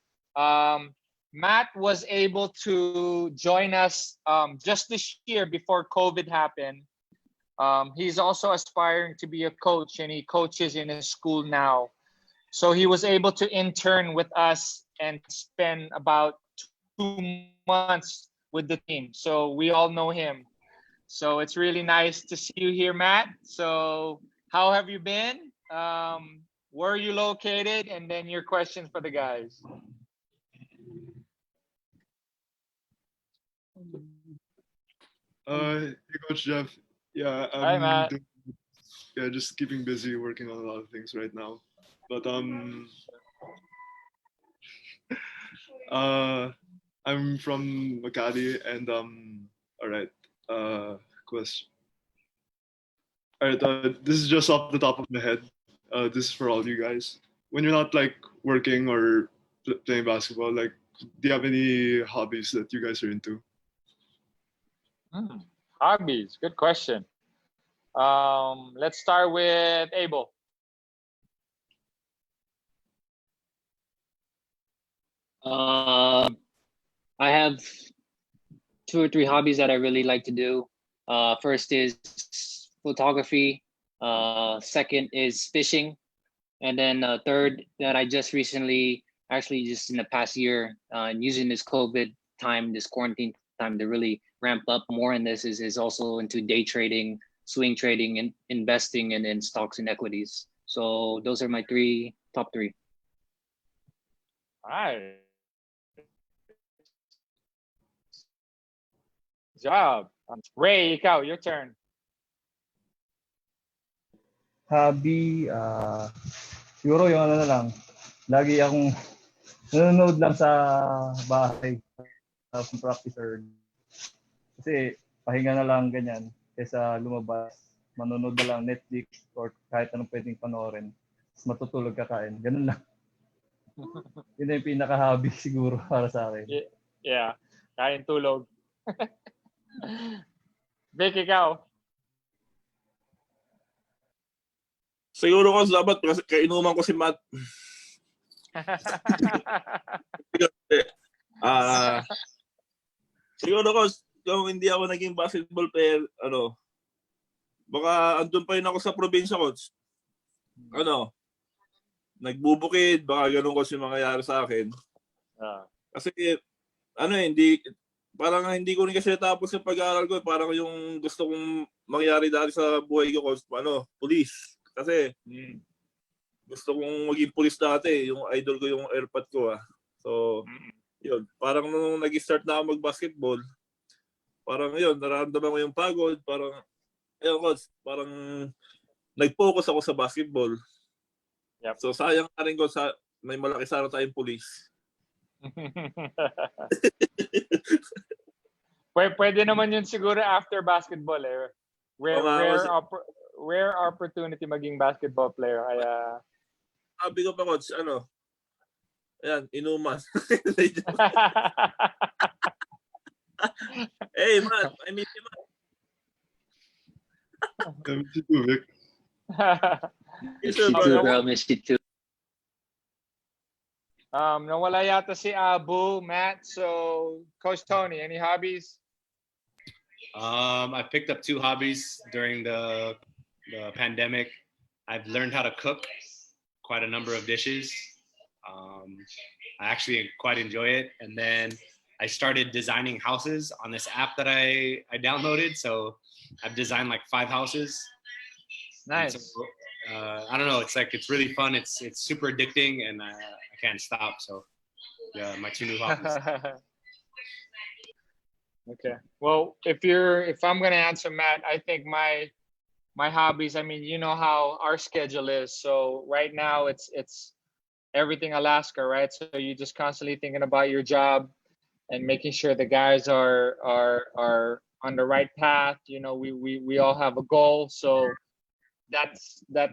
Matt was able to join us just this year before COVID happened. He's also aspiring to be a coach, and he coaches in a school now. So he was able to intern with us and spend about 2 months with the team. So we all know him. So it's really nice to see you here, Matt. So how have you been? Where are you located? And then your questions for the guys. Hey, Coach Jeff. Yeah, Hi, Matt. Just keeping busy, working on a lot of things right now. But I'm from Makati, and all right. Question. All right. This is just off the top of my head. This is for all you guys. When you're not working or playing basketball, do you have any hobbies that you guys are into? Hobbies. Good question. Let's start with Abel. I have 2 or 3 hobbies that I really like to do. First is photography. Second is fishing. And then third, that I just recently, actually just in the past year, using this COVID time, this quarantine time to really ramp up more in this is also into day trading, swing trading, and investing in stocks and equities. So those are my top three. All right. Good job. Ray, ikaw, your turn. Hobby, siguro yung ano na lang. Lagi akong nanonood lang sa bahay sa practice or kasi pahinga na lang ganyan kaysa lumabas. Manonood na lang Netflix or kahit anong pwedeng panoorin. Tapos matutulog kakain. Ganun lang. Yun na yung pinaka-hobby siguro para sa akin. Yeah. Kain tulog. Vic, ikaw. Siguro ko dapat kasi kainuman ko si Matt. Siguro ko kung hindi ako naging basketball player, baka andun pa rin ako sa probinsya, coach. Nagbubukid, baka ganun ko yung mangyayari sa akin. Kasi, hindi ko rin kasi natapos yung pag-aaral ko. Parang yung gusto kong mangyari dati sa buhay ko, coach, police. Kasi, gusto kong maging police dati. Yung idol ko, yung airpot ko, So, yun. Parang nung nag-start na ako mag-basketball, parang yun, nararamdaman ko yung pagod. Parang, coach, parang nag-focus ako sa basketball. Yep. So, sayang na rin ko may malaki sana tayong police. Pwede naman yun siguro after basketball eh. Rare opportunity maging basketball player. Kaya sabi ko pa, coach, ayan, inuman. Hey, man, I miss you, man. I miss you too, Vic. Miss you too, bro. Miss you too. Nawala yata si Abu, Matt. So, Coach Tony, any hobbies? I picked up 2 hobbies during the pandemic. I've learned how to cook quite a number of dishes. I actually quite enjoy it. And then I started designing houses on this app that I downloaded. So I've designed like 5 houses. Nice. So, I don't know. It's really fun. It's super addicting, and I can't stop. So yeah, my 2 new hobbies. Okay. Well, if I'm gonna answer, Matt, I think my hobbies. I mean, you know how our schedule is. So right now it's everything Alaska, right? So you're just constantly thinking about your job and making sure the guys are on the right path. You know, we all have a goal, so that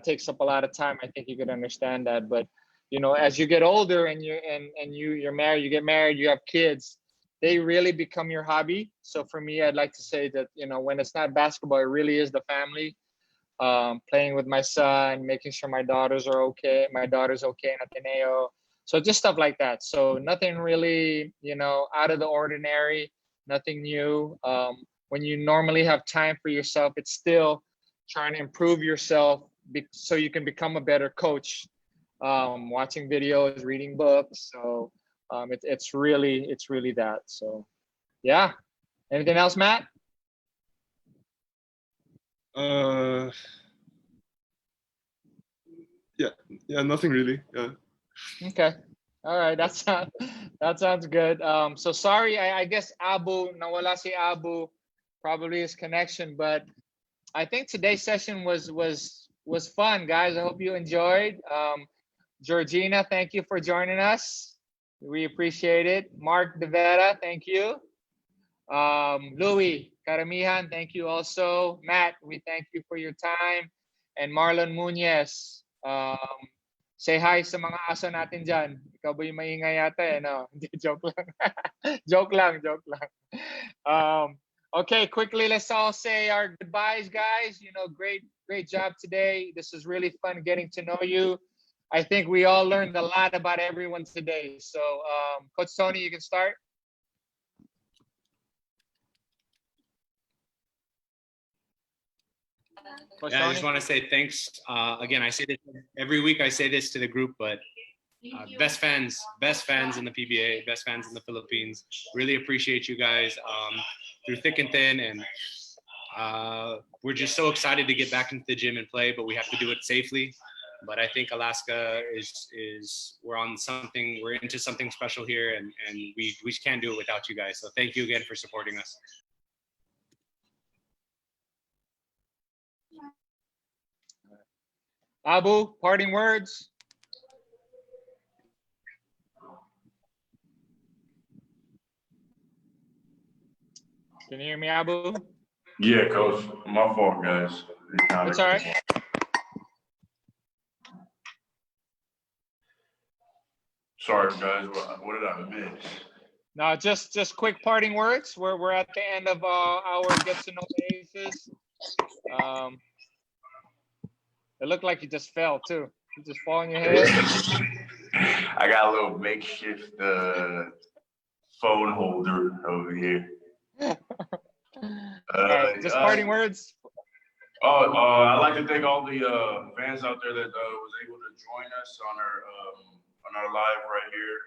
takes up a lot of time. I think you could understand that. But you know, as you get older and you're married, you get married, you have kids, they really become your hobby. So for me, I'd like to say that, you know, when it's not basketball, it really is the family. Playing with my son, making sure my daughter's okay in Ateneo. So just stuff like that. So nothing really, you know, out of the ordinary, nothing new. When you normally have time for yourself, it's still trying to improve yourself so you can become a better coach. Watching videos, reading books. So it's really that. So yeah. Anything else, Matt? Yeah, nothing really. Yeah. Okay. All right. That sounds good. So sorry, I guess Abu, nawala si Abu, probably his connection, but I think today's session was fun, guys. I hope you enjoyed. Georgina, thank you for joining us. We appreciate it. Mark DeVera, thank you. Louis Karamihan, thank you also. Matt, we thank you for your time. And Marlon Muñez, say hi sa mga aso natin dyan. Ikaw ba yung maingay yata eh? No, joke lang. joke lang. Okay, quickly, let's all say our goodbyes, guys. You know, great job today. This is really fun getting to know you. I think we all learned a lot about everyone today. So, Coach Tony, you can start. Yeah, I just want to say thanks. Again, I say this every week. I say this to the group, but best fans in the PBA, best fans in the Philippines. Really appreciate you guys through thick and thin, and we're just so excited to get back into the gym and play, but we have to do it safely. But I think Alaska is we're into something special here, and we just can't do it without you guys. So thank you again for supporting us. Abu, parting words. Can you hear me, Abu? Yeah, Coach. My fault, guys. It's all right. Sorry, guys. What did I miss? No, just quick parting words. We're at the end of our Get to Know the Aces. It looked like you just fell too. You just fall on your head. I got a little makeshift phone holder over here. All right, just parting words. I'd like to thank all the fans out there that was able to join us on our live right here.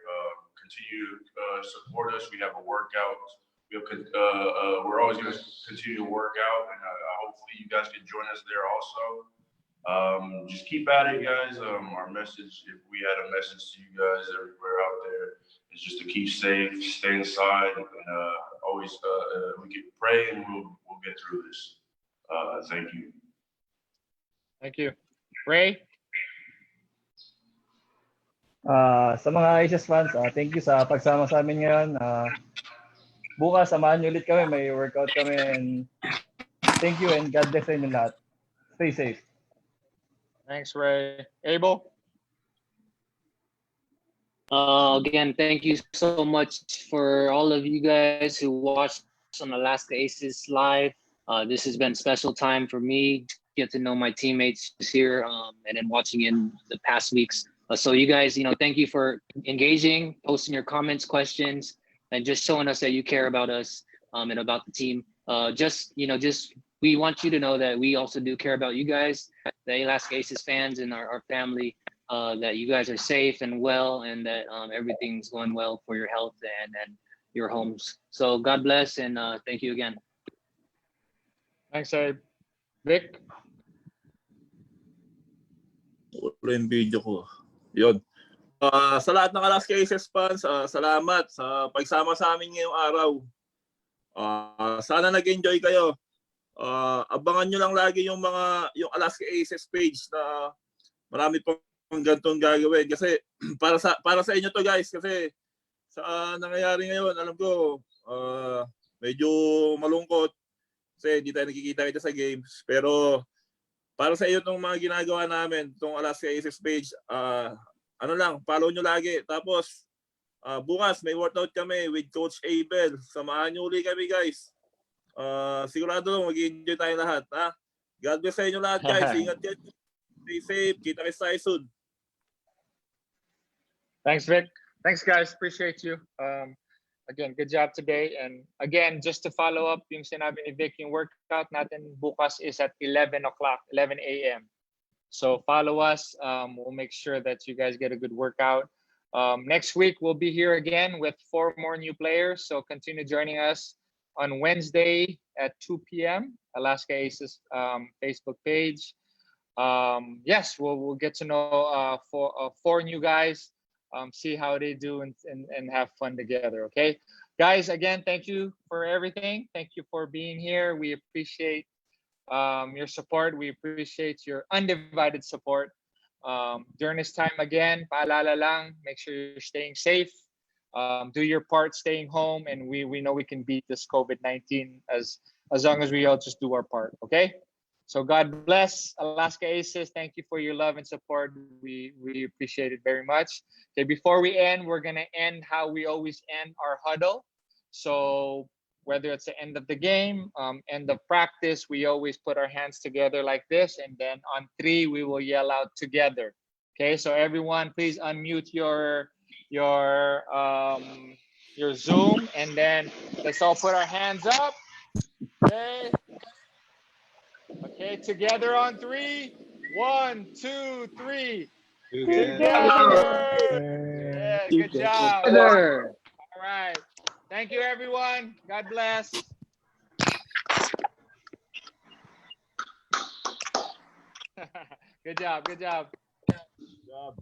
Continue to support us. We have a workout. We're always going to continue to work out, and hopefully you guys can join us there also. Just keep at it, guys. Our message, if we had a message to you guys everywhere out there, is just to keep safe, stay inside, and always we can pray, and we'll get through this. Thank you. Thank you. Ray? Sa mga Aces fans, thank you sa pagsama sa amin ngayon. Bukas, samahan niyo ulit kami. May workout kami. And thank you and God bless sa inyo lahat. Stay safe. Thanks, Ray. Abel? Again, thank you so much for all of you guys who watched on Alaska Aces Live. This has been a special time for me, get to know my teammates here, and then watching in the past weeks. So you guys, thank you for engaging, posting your comments, questions, and just showing us that you care about us and about the team. We want you to know that we also do care about you guys, the Alaska Aces fans and our family, that you guys are safe and well, and that everything's going well for your health and your homes. So God bless, and thank you again. Thanks, Abe. Vic? Wala yung video ko. Yun. Sa lahat ng Alaska Aces fans, salamat sa pagsama sa amin ngayong araw. Sana nag-enjoy kayo. Abangan nyo lang lagi yung Alaska Aces page na marami pong ganitong gagawin. Kasi para sa inyo to, guys. Kasi sa nangyayari ngayon, alam ko, medyo malungkot. Kasi hindi tayo nakikita sa games. Pero para sa iyo itong mga ginagawa namin, itong Alaska Aces page, follow nyo lagi. Tapos, bukas may workout kami with Coach Abel. Samahan nyo uli kami, guys. Sigurado mag-enjoy tayo lahat. Ha? God bless sa inyo lahat, guys. Ingat kayo. Stay safe. Kita kayo tayo soon. Thanks, Vic. Thanks, guys. Appreciate you. Again, good job today. And again, just to follow up, yung sinabi ni Vic, yung workout natin bukas is at 11 a.m. So follow us. We'll make sure that you guys get a good workout. Next week, we'll be here again with 4 more new players. So continue joining us on Wednesday at 2 p.m. Alaska Aces Facebook page. Yes, we'll get to know 4 new guys. See how they do and have fun together. Okay, guys, again, thank you for everything. Thank you for being here. We appreciate your support. We appreciate your undivided support during this time. Again, paalala lang, make sure you're staying safe. Do your part staying home, and we know we can beat this COVID-19 as long as we all just do our part. Okay, so God bless Alaska Aces. Thank you for your love and support. We appreciate it very much. Okay, before we end, we're gonna end how we always end our huddle. So whether it's the end of the game, end of practice, we always put our hands together like this, and then on 3 we will yell out together. Okay, so everyone, please unmute your Zoom, and then let's all put our hands up. Okay. Okay. Okay, together on 3. 1, 2, 3. Together. Yeah, good job. Together. All right. Thank you, everyone. God bless. Good job. Good job. Job.